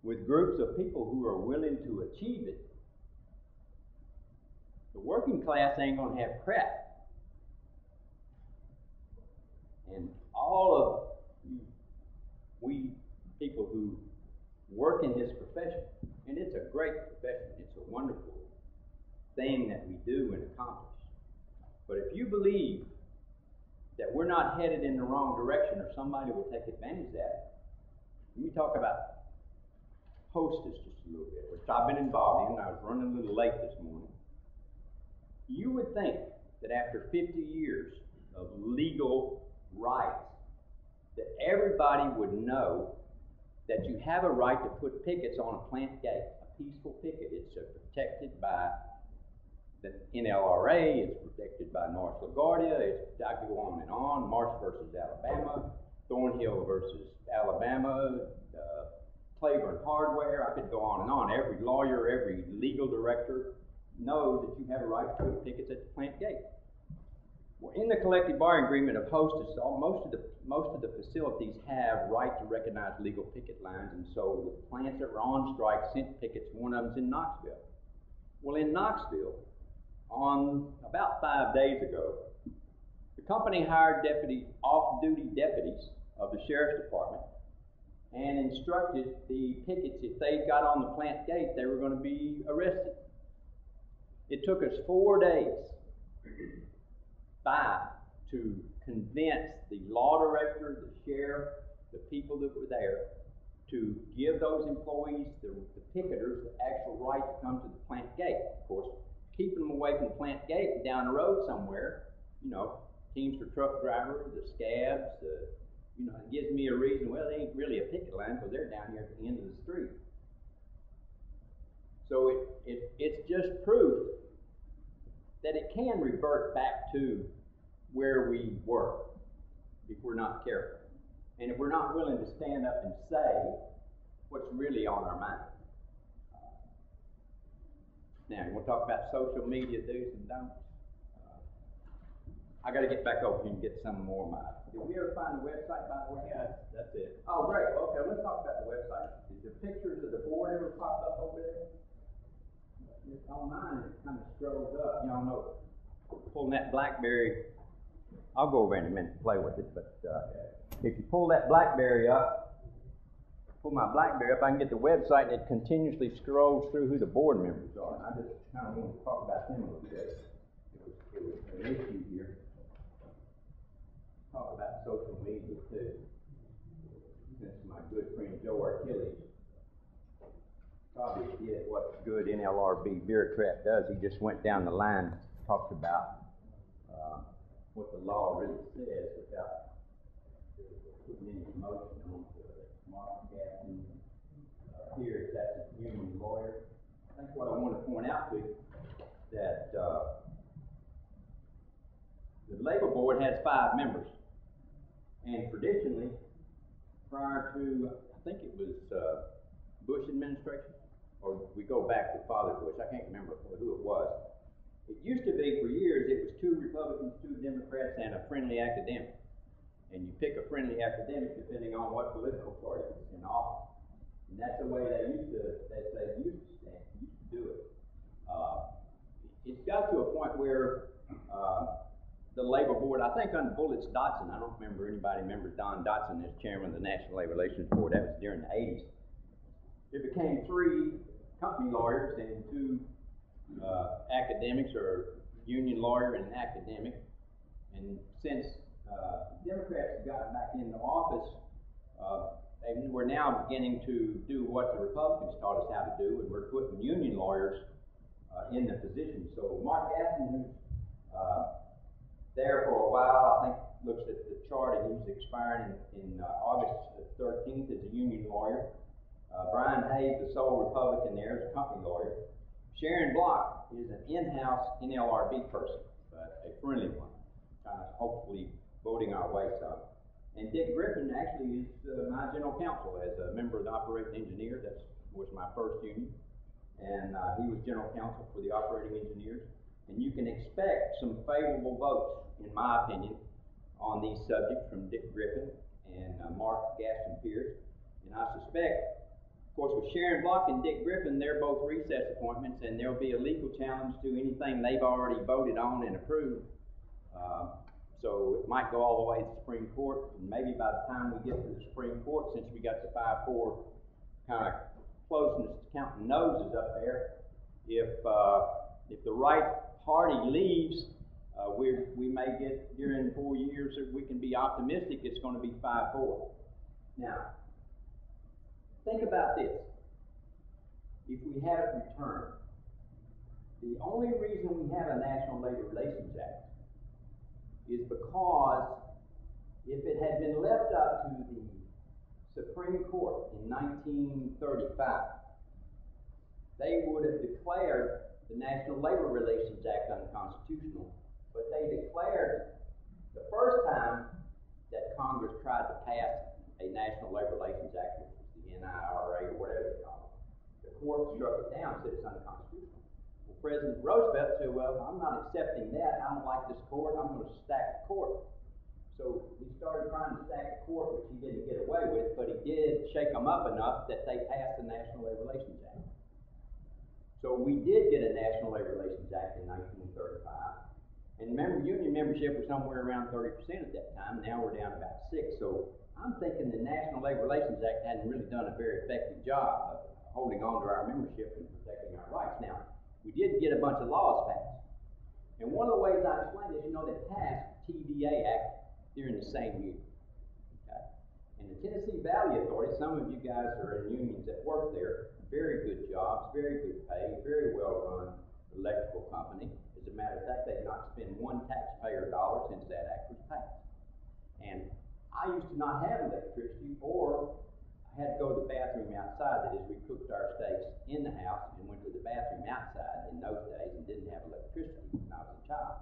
with groups of people who are willing to achieve it, the working class ain't going to have crap. And all of we people who work in this profession, and it's a great profession, it's a wonderful thing that we do and accomplish. But if you believe that we're not headed in the wrong direction or somebody will take advantage of that, let me talk about hostess just a little bit, which I've been involved in. I was running a little late this morning. You would think that after 50 years of legal rights, that everybody would know that you have a right to put pickets on a plant gate, a peaceful picket. It's protected by the NLRA, it's protected by North LaGuardia, I could go on and on, Marsh versus Alabama, Thornhill versus Alabama, Claiborne Hardware, I could go on and on. Every lawyer, every legal director knows that you have a right to put pickets at the plant gate. Well, in the collective bargaining agreement of hostess, most of the facilities have right to recognize legal picket lines, and so the plants that were on strike sent pickets. One of them's in Knoxville. Well, in Knoxville, on about 5 days ago, the company hired off-duty deputies of the sheriff's department and instructed the pickets, if they got on the plant gate, they were going to be arrested. It took us 4 days, 5, to convince the law director, the sheriff, the people that were there, to give those employees, the picketers, the actual right to come to the plant gate. Of course, keeping them away from the plant gate and down the road somewhere, Teamster truck driver, the scabs, it gives me a reason, well, they ain't really a picket line because they're down here at the end of the street. So it's just proof that it can revert back to where we were if we're not careful. And if we're not willing to stand up and say what's really on our mind. Now, we'll talk about social media do's and don'ts. I got to get back over here and get some more of my. Did we ever find the website, by the way? Yeah, that's it. Oh, great. Okay, let's talk about the website. Did the pictures of the board ever pop up over there? On mine, it kind of scrolls up. Y'all know, pulling that BlackBerry. I'll go over in a minute and play with it, but if you pull that BlackBerry up, pull my BlackBerry up, I can get the website, and it continuously scrolls through who the board members are. And I just kind of want to talk about them a little bit. It was an issue here. Talk about social media too. Since my good friend Joe Achilles probably did what good NLRB bureaucrat does, he just went down the line talks about what the law really says without putting any emotion on it. Mark Gaston here, that's a union lawyer. I think what I want to point out to you that the labor board has 5 members, and traditionally, prior to I think it was Bush administration, or we go back to Father Bush, I can't remember who it was. It used to be for years it was 2 Republicans, 2 Democrats, and a friendly academic. And you pick a friendly academic depending on what political party was in office. And that's the way they used to do it. It's got to a point where the labor board, I think under Bullets Dotson, I don't remember anybody remembers Don Dotson as chairman of the National Labor Relations Board. That was during the 80s. It became 3 company lawyers and 2 academics, or union lawyer and an academic. And since Democrats have gotten back into office, we're now beginning to do what the Republicans taught us how to do, and we're putting union lawyers in the position. So Mark Gaston, who's there for a while, I think looks at the chart, and he's expiring in August 13th as a union lawyer. Brian Hayes, the sole Republican there, is a company lawyer. Sharon Block is an in-house NLRB person, a friendly one, kind of hopefully voting our way some. And Dick Griffin actually is my general counsel as a member of the operating engineers. That was my first union. And he was general counsel for the operating engineers. And you can expect some favorable votes, in my opinion, on these subjects from Dick Griffin and Mark Gaston Pierce. And I suspect, of course, with Sharon Block and Dick Griffin, they're both recess appointments, and there'll be a legal challenge to anything they've already voted on and approved. So it might go all the way to the Supreme Court, and maybe by the time we get to the Supreme Court, since we got the 5-4 kind of closeness to counting noses up there, if the right party leaves, we may get during 4 years, if we can be optimistic, it's going to be 5-4. Now, think about this. If we had it returned, the only reason we have a National Labor Relations Act is because if it had been left up to the Supreme Court in 1935, they would have declared the National Labor Relations Act unconstitutional. But they declared the first time that Congress tried to pass a National Labor Relations Act, which was the NLRB or whatever they call it, the court struck it down, said it's unconstitutional. Well, President Roosevelt said, well, I'm not accepting that. I don't like this court. I'm going to stack the court. So he started trying to stack the court, which he didn't get away with, but he did shake them up enough that they passed the National Labor Relations Act. So we did get a National Labor Relations Act in 1935. And remember, union membership was somewhere around 30% at that time. Now we're down about 6%. So I'm thinking the National Labor Relations Act hadn't really done a very effective job of holding on to our membership and protecting our rights. Now, we did get a bunch of laws passed. And one of the ways I explained this, they passed the TVA Act during the same year. Okay? And the Tennessee Valley Authority, some of you guys are in unions that work there, very good jobs, very good pay, very well run electrical company. As a matter of fact, they've not spent one taxpayer dollar since that act was passed. And I used to not have electricity, or I had to go to the bathroom outside. That is, we cooked our steaks in the house and went to the bathroom outside in those days and didn't have electricity when I was a child.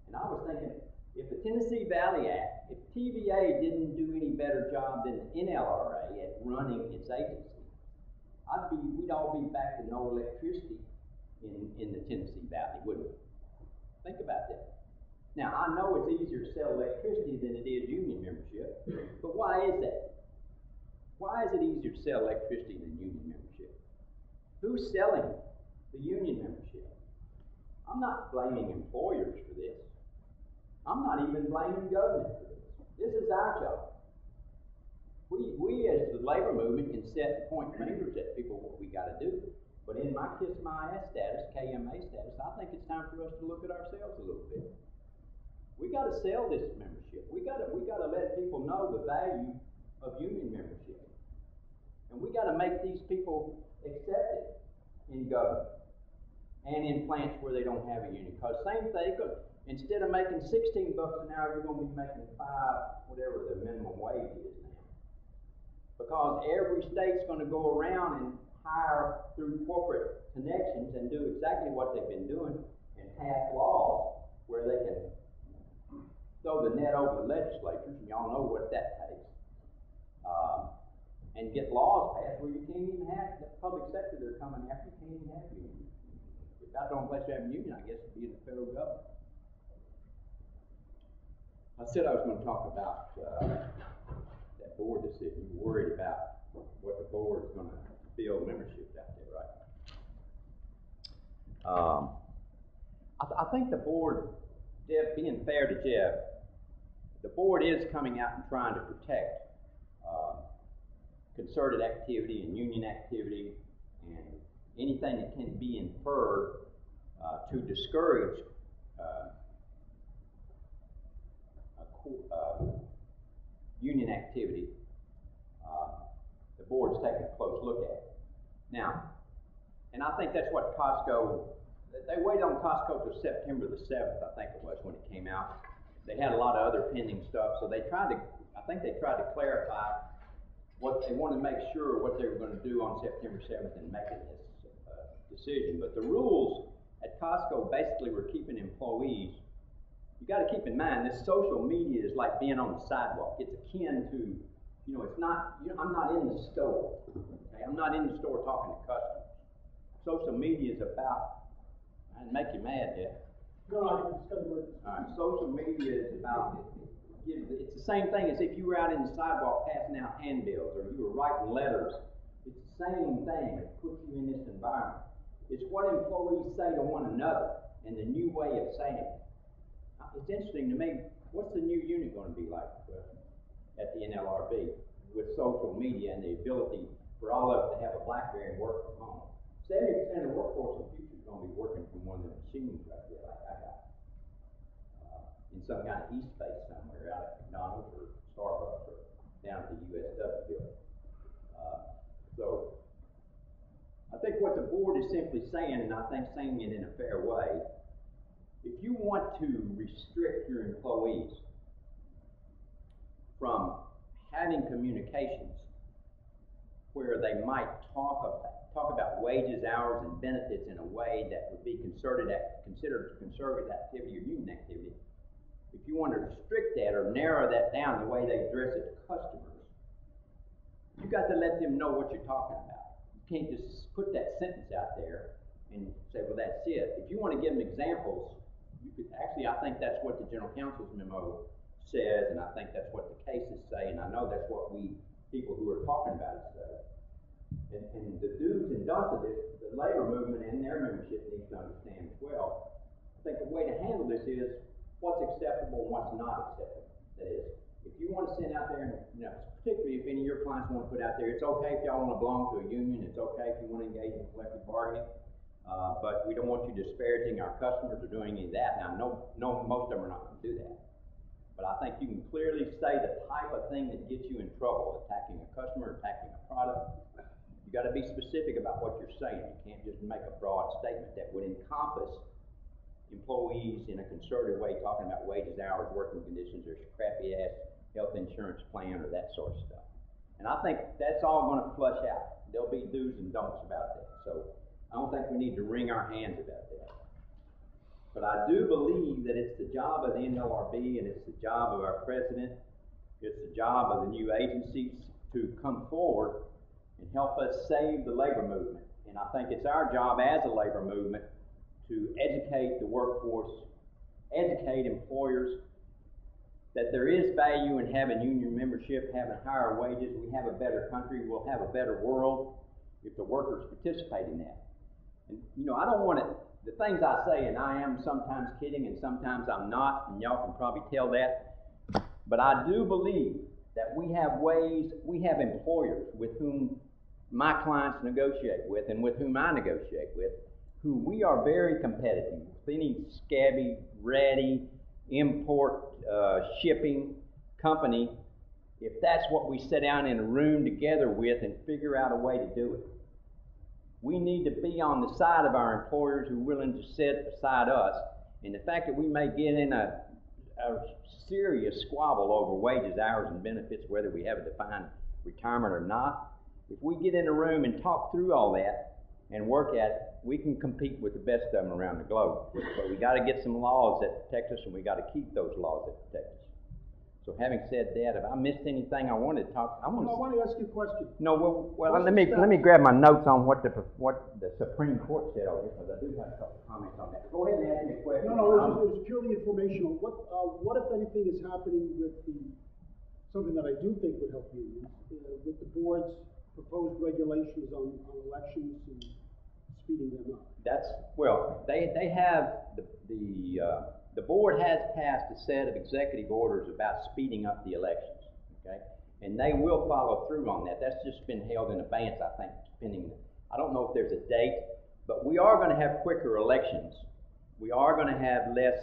And I was thinking, if the Tennessee Valley Act, if TVA didn't do any better job than the NLRA at running its agency, we'd all be back to no electricity in the Tennessee Valley, wouldn't we? Think about that. Now, I know it's easier to sell electricity than it is union membership, but why is that? Why is it easier to sell electricity than union membership? Who's selling the union membership? I'm not blaming employers for this. I'm not even blaming government for this. This is our job. We as the labor movement can set point fingers at people what we got to do. But in my Kiss My Ass status, KMA status, I think it's time for us to look at ourselves a little bit. We got to sell this membership. We got to let people know the value of union membership. And we got to make these people accept it in government. and in plants where they don't have a union. Because same thing, instead of making 16 bucks an hour, you're going to be making 5, whatever the minimum wage is now. Because every state's going to go around and hire through corporate connections and do exactly what they've been doing and pass laws where they can throw the net over the legislatures, and y'all know what that takes. And get laws passed where you can't even have the public sector they're coming after, you can't even have unions. If that's the only place you have a union, I guess it'd be in the federal government. I said I was going to talk about that board decision. You're worried about what the board is going to build membership out there, right? I think the board, Jeff, being fair to Jeff, the board is coming out and trying to protect concerted activity and union activity and anything that can be inferred to discourage union activity. The board's taking a close look at it. Now, and I think that's what Costco, they waited on Costco till September the 7th, I think it was, when it came out. They had a lot of other pending stuff, so they tried to, I think they tried to clarify what they wanted to make sure what they were going to do on September 7th in making this decision. But the rules at Costco basically were keeping employees. You got to keep in mind, this social media is like being on the sidewalk. It's akin to, you know, it's not, you know, I'm not in the store. Okay? I'm not in the store talking to customers. Social media is about, I'd make you mad, Jeff. No, I can discuss it. All right, social media is about, it's the same thing as if you were out in the sidewalk passing out handbills or you were writing letters. It's the same thing that puts you in this environment. It's what employees say to one another and the new way of saying it. It's interesting to me, what's the new unit going to be like at the NLRB with social media and the ability for all of us to have a BlackBerry and work from home? 70% of the workforce in the future is going to be working from one of the machines right there like I got. In some kind of e-space somewhere out at McDonald's or Starbucks or down at the USW building. So I think what the board is simply saying, and I think saying it in a fair way, if you want to restrict your employees from having communications where they might talk about wages, hours, and benefits in a way that would be considered conservative activity or union activity, if you want to restrict that or narrow that down the way they address it to customers, you got to let them know what you're talking about. You can't just put that sentence out there and say, well, that's it. If you want to give them examples, you could actually, I think that's what the General Counsel's memo says, and I think that's what the cases say, and I know that's what we people who are talking about it say. And the do's and don'ts of this, the labor movement and their membership needs to understand as well. I think the way to handle this is what's acceptable and what's not acceptable. That is, if you want to send out there, and you know, particularly if any of your clients want to put out there, it's okay if y'all want to belong to a union, it's okay if you want to engage in collective bargaining, but we don't want you disparaging our customers or doing any of that. Now, no, most of them are not going to do that. But I think you can clearly say the type of thing that gets you in trouble, attacking a customer, attacking a product. You got to be specific about what you're saying. You can't just make a broad statement that would encompass employees in a concerted way talking about wages, hours, working conditions, or crappy ass health insurance plan or that sort of stuff. And I think that's all going to flush out. There'll be do's and don'ts about that. So I don't think we need to wring our hands about that. But I do believe that it's the job of the NLRB and it's the job of our president, it's the job of the new agencies to come forward and help us save the labor movement. And I think it's our job as a labor movement to educate the workforce, educate employers that there is value in having union membership, having higher wages. We have a better country, we'll have a better world if the workers participate in that. And you know, I don't want to, the things I say, and I am sometimes kidding and sometimes I'm not, and y'all can probably tell that, but I do believe that we have ways, we have employers with whom my clients negotiate with and with whom I negotiate with, who we are very competitive with. Any scabby, ready, import, shipping company, if that's what we sit down in a room together with and figure out a way to do it, We need to be on the side of our employers who are willing to sit beside us. And the fact that we may get in a serious squabble over wages, hours, and benefits, whether we have a defined retirement or not, if we get in a room and talk through all that and work at it, we can compete with the best of them around the globe. But we got to get some laws that protect us, and we got to keep those laws that protect us. So having said that, if I missed anything I wanted to talk, I want to ask you a question. No, well, let me grab my notes on what the Supreme Court said over here, because I do have a couple comments on that. Go ahead and ask me a question. No, it was purely informational. What if anything is happening with something that I do think would help unions, with the board's proposed regulations on elections and speeding them up? They have the board has passed a set of executive orders about speeding up the elections, okay? And they will follow through on that. That's just been held in abeyance, I think, I don't know if there's a date, but we are going to have quicker elections. We are going to have less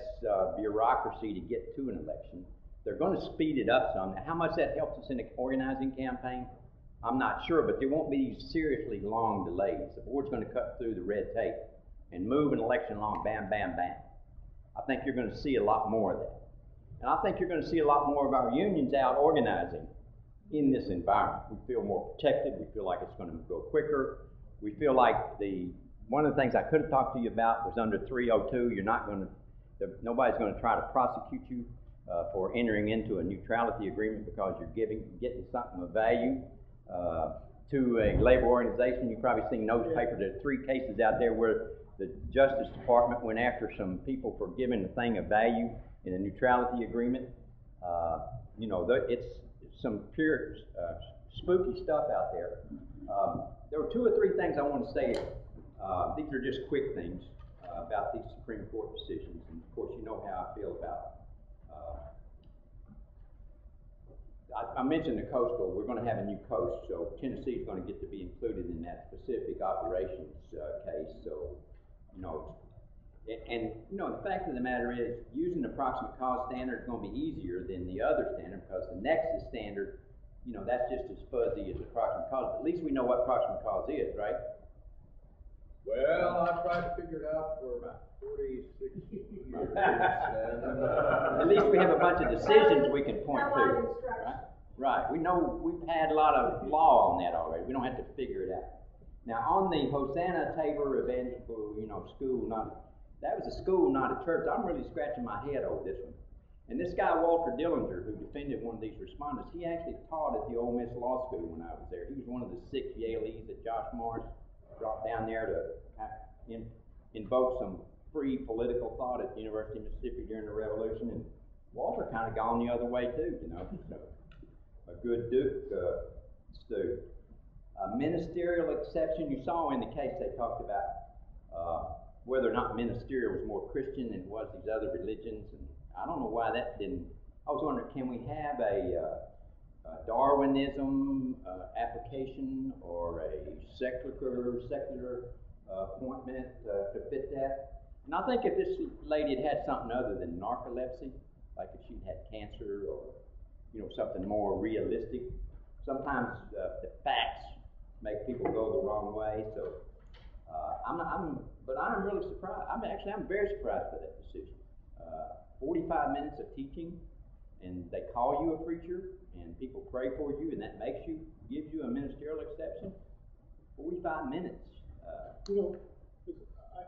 bureaucracy to get to an election. They're going to speed it up some. Now, how much that helps us in the organizing campaign, I'm not sure, but there won't be seriously long delays. The board's going to cut through the red tape and move an election along, bam, bam, bam. I think you're going to see a lot more of that. And I think you're going to see a lot more of our unions out organizing in this environment. We feel more protected. We feel like it's going to go quicker. We feel like one of the things I could have talked to you about was under 302, nobody's going to try to prosecute you for entering into a neutrality agreement because you're getting something of value to a labor organization. You've probably seen those papers. There are 3 cases out there where the Justice Department went after some people for giving a thing of value in a neutrality agreement. It's some pure spooky stuff out there. There were 2 or 3 things I want to say. These are just quick things about these Supreme Court decisions. And of course, you know how I feel about I mentioned the coastal. We're going to have a new coast, so Tennessee is going to get to be included in that specific operations case. So, the fact of the matter is, using the proximate cause standard is going to be easier than the other standard, because the nexus standard, that's just as fuzzy as the proximate cause. But at least we know what proximate cause is, right? Well, I tried to figure it out for about 46 years. At least we have a bunch of decisions we can point to. Right. We know we've had a lot of law on that already. We don't have to figure it out. Now, on the Hosanna Tabor Evangelical, school, that was a school, not a church. I'm really scratching my head over this one. And this guy, Walter Dillinger, who defended one of these respondents, he actually taught at the Ole Miss Law School when I was there. He was one of the 6 Yalees that Josh Morris brought down there to invoke some free political thought at the University of Mississippi during the Revolution. And Walter kind of gone the other way too, So, a good Duke student. A ministerial exception, you saw in the case they talked about whether or not ministerial was more Christian than it was these other religions, and I don't know why that didn't. I was wondering, can we have a Darwinism application or a secular appointment to fit that? And I think if this lady had something other than narcolepsy, like if she'd had cancer or something more realistic, sometimes the facts make people go the wrong way. So but I'm really surprised. I'm very surprised by that decision. 45 minutes of teaching, and they call you a preacher, and people pray for you, and that gives you a ministerial exception. 45 minutes.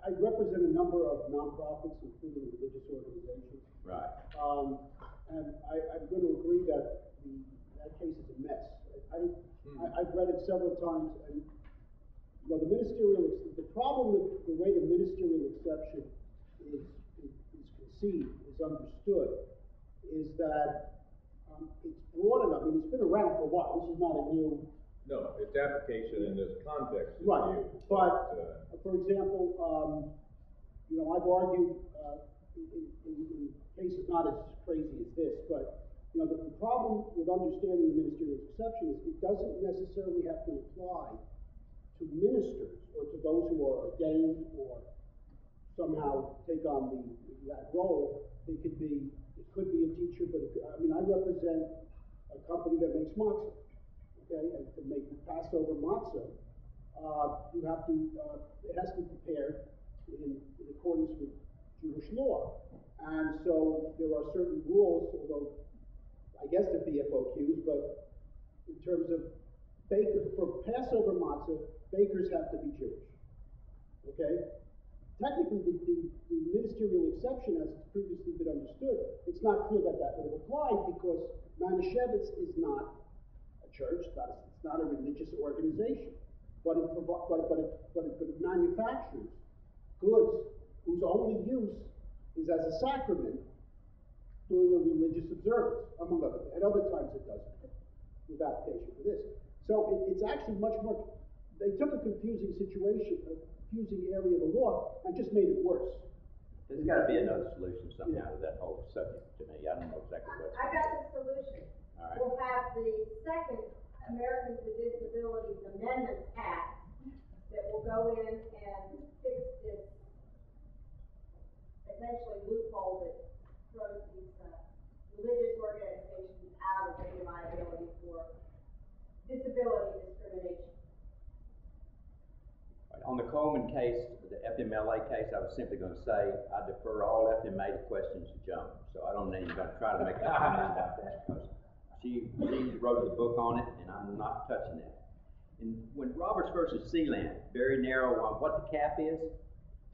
I represent a number of nonprofits, including religious organizations. Right. And I'm going to agree that that case is a mess. I've read it several times, and the problem with the way the ministerial exception is conceived, is understood, is that it's broad enough. I mean, it's been around for a while. This is not a new. No, its application in this context is right. new. But for example, I've argued in cases not as crazy as this, but the problem with understanding the ministerial exception is it doesn't necessarily have to apply to ministers or to those who are ordained or somehow take on that role. It could be a teacher, but I represent a company that makes matzah, okay, and to make Passover matzah, you have to, it has to be prepared in accordance with Jewish law. And so there are certain rules, although I guess they're BFOQs, but in terms of for Passover matzah, bakers have to be Jewish. Okay? Technically, the ministerial exception, as it's previously been understood, it's not clear that that would have applied because Manischewitz is not a church, it's not a religious organization, but it manufactures goods whose only use is as a sacrament during a religious observance, among other things. At other times it doesn't, with application for this. So it's actually much more, they took a confusing situation, a confusing area of the law, and just made it worse. There's got to be another solution somehow to that whole subject to me. I don't know exactly what. I got the solution. All right. We'll have the second Americans with Disabilities Amendment Act that will go in and fix this essentially loophole that throws these religious organizations out of any liability for disability discrimination. On the Coleman case, the FMLA case, I was simply going to say I defer all FMA questions to Joan. So I don't even going to try to make a comment about that because she wrote the book on it, and I'm not touching that. And when Roberts versus Sealand, very narrow on what the cap is,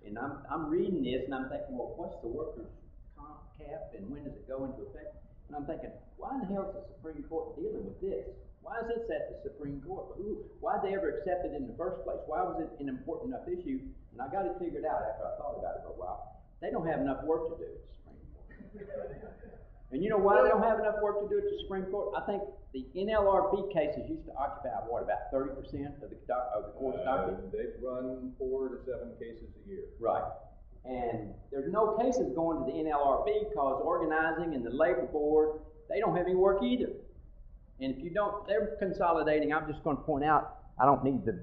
and I'm reading this and I'm thinking, well, what's the workers' comp cap and when does it go into effect? And I'm thinking, why in the hell is the Supreme Court dealing with this? Why is this at the Supreme Court? Why did they ever accept it in the first place? Why was it an important enough issue? And I got it figured out after I thought about it for a while. They don't have enough work to do at the Supreme Court. And you know why they don't have enough work to do at the Supreme Court? I think the NLRB cases used to occupy, what, about 30% of the court's docket? They've run 4 to 7 cases a year. Right. And there's no cases going to the NLRB because organizing and the labor board, they don't have any work either. And if you don't, they're consolidating. I'm just going to point out, I don't need to,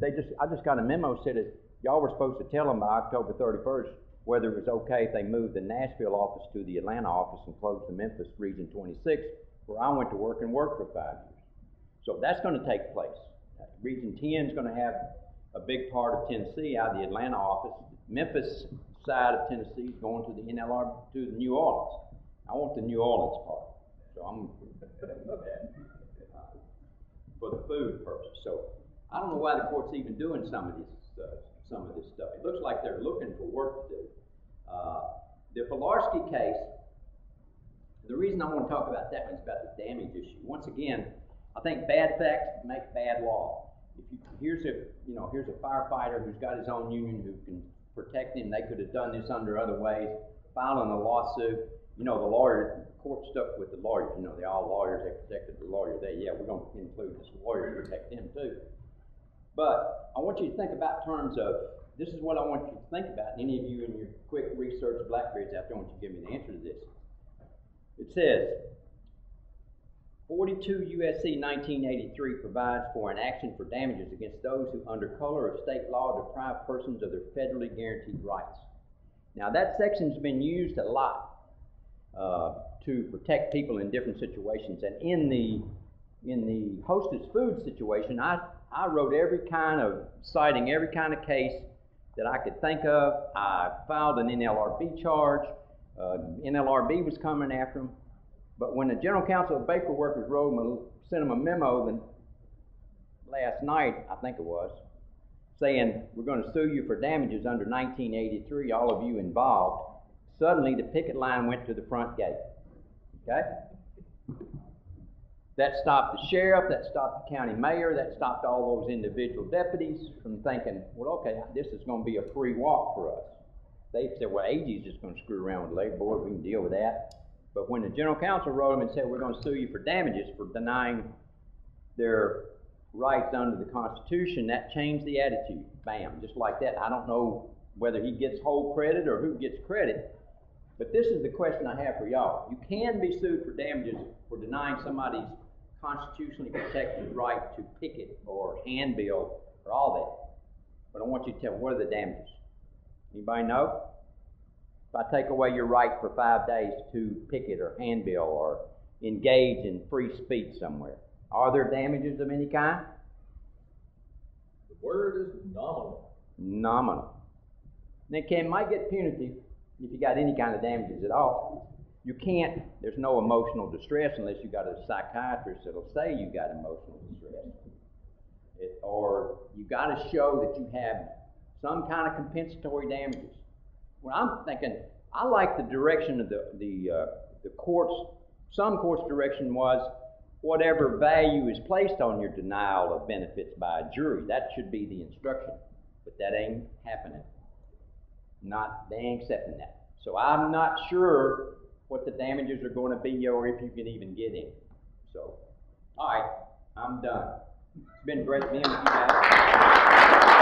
I just got a memo said that y'all were supposed to tell them by October 31st whether it was okay if they moved the Nashville office to the Atlanta office and closed the Memphis Region 26, where I went to work and worked for 5 years. So that's going to take place. Region 10 is going to have a big part of Tennessee out of the Atlanta office. Memphis side of Tennessee is going to the NLRB, to New Orleans. I want the New Orleans part. So I'm for the food purpose. So I don't know why the court's even doing some of this stuff. It looks like they're looking for work to do. The Pilarski case, the reason I want to talk about that one is about the damage issue. Once again, I think bad facts make bad law. Here's a firefighter who's got his own union who can protect him. They could have done this under other ways, filing a lawsuit. You know, the court stuck with the lawyers. You know, they're all lawyers. They protected the lawyer. We're going to include this lawyer to protect them too. But I want you to think about terms of, this is what I want you to think about. And any of you in your quick research Blackberries out there, I want you to give me the answer to this. It says, 42 U.S.C. 1983 provides for an action for damages against those who, under color of state law, deprive persons of their federally guaranteed rights. Now, that section's been used a lot to protect people in different situations. And in the hostess food situation, I wrote citing every kind of case that I could think of. I filed an NLRB charge. NLRB was coming after them. But when the General Counsel of Baker Workers sent them a memo last night, I think it was, saying, we're going to sue you for damages under 1983, all of you involved, suddenly the picket line went to the front gate. Okay? That stopped the sheriff, that stopped the county mayor, that stopped all those individual deputies from thinking, well, okay, this is going to be a free walk for us. They said, well, Agee's just going to screw around with the labor board, we can deal with that. But when the general counsel wrote them and said, we're going to sue you for damages for denying their rights under the Constitution, that changed the attitude. Bam, just like that. I don't know whether he gets whole credit or who gets credit, but this is the question I have for y'all. You can be sued for damages for denying somebody's constitutionally protected right to picket or handbill or all that. But I want you to tell me, what are the damages? Anybody know? If I take away your right for 5 days to picket or handbill or engage in free speech somewhere, are there damages of any kind? word is nominal. Nominal. Now, might get punitive if you got any kind of damages at all. You can't, there's no emotional distress unless you got a psychiatrist that'll say you got emotional distress. Or you got to show that you have some kind of compensatory damages. Well, I'm thinking, I like the direction of the courts. Some courts' direction was whatever value is placed on your denial of benefits by a jury, that should be the instruction. But that ain't happening. They ain't accepting that. So I'm not sure what the damages are going to be or if you can even get any. So, all right, I'm done. It's been great being with you guys.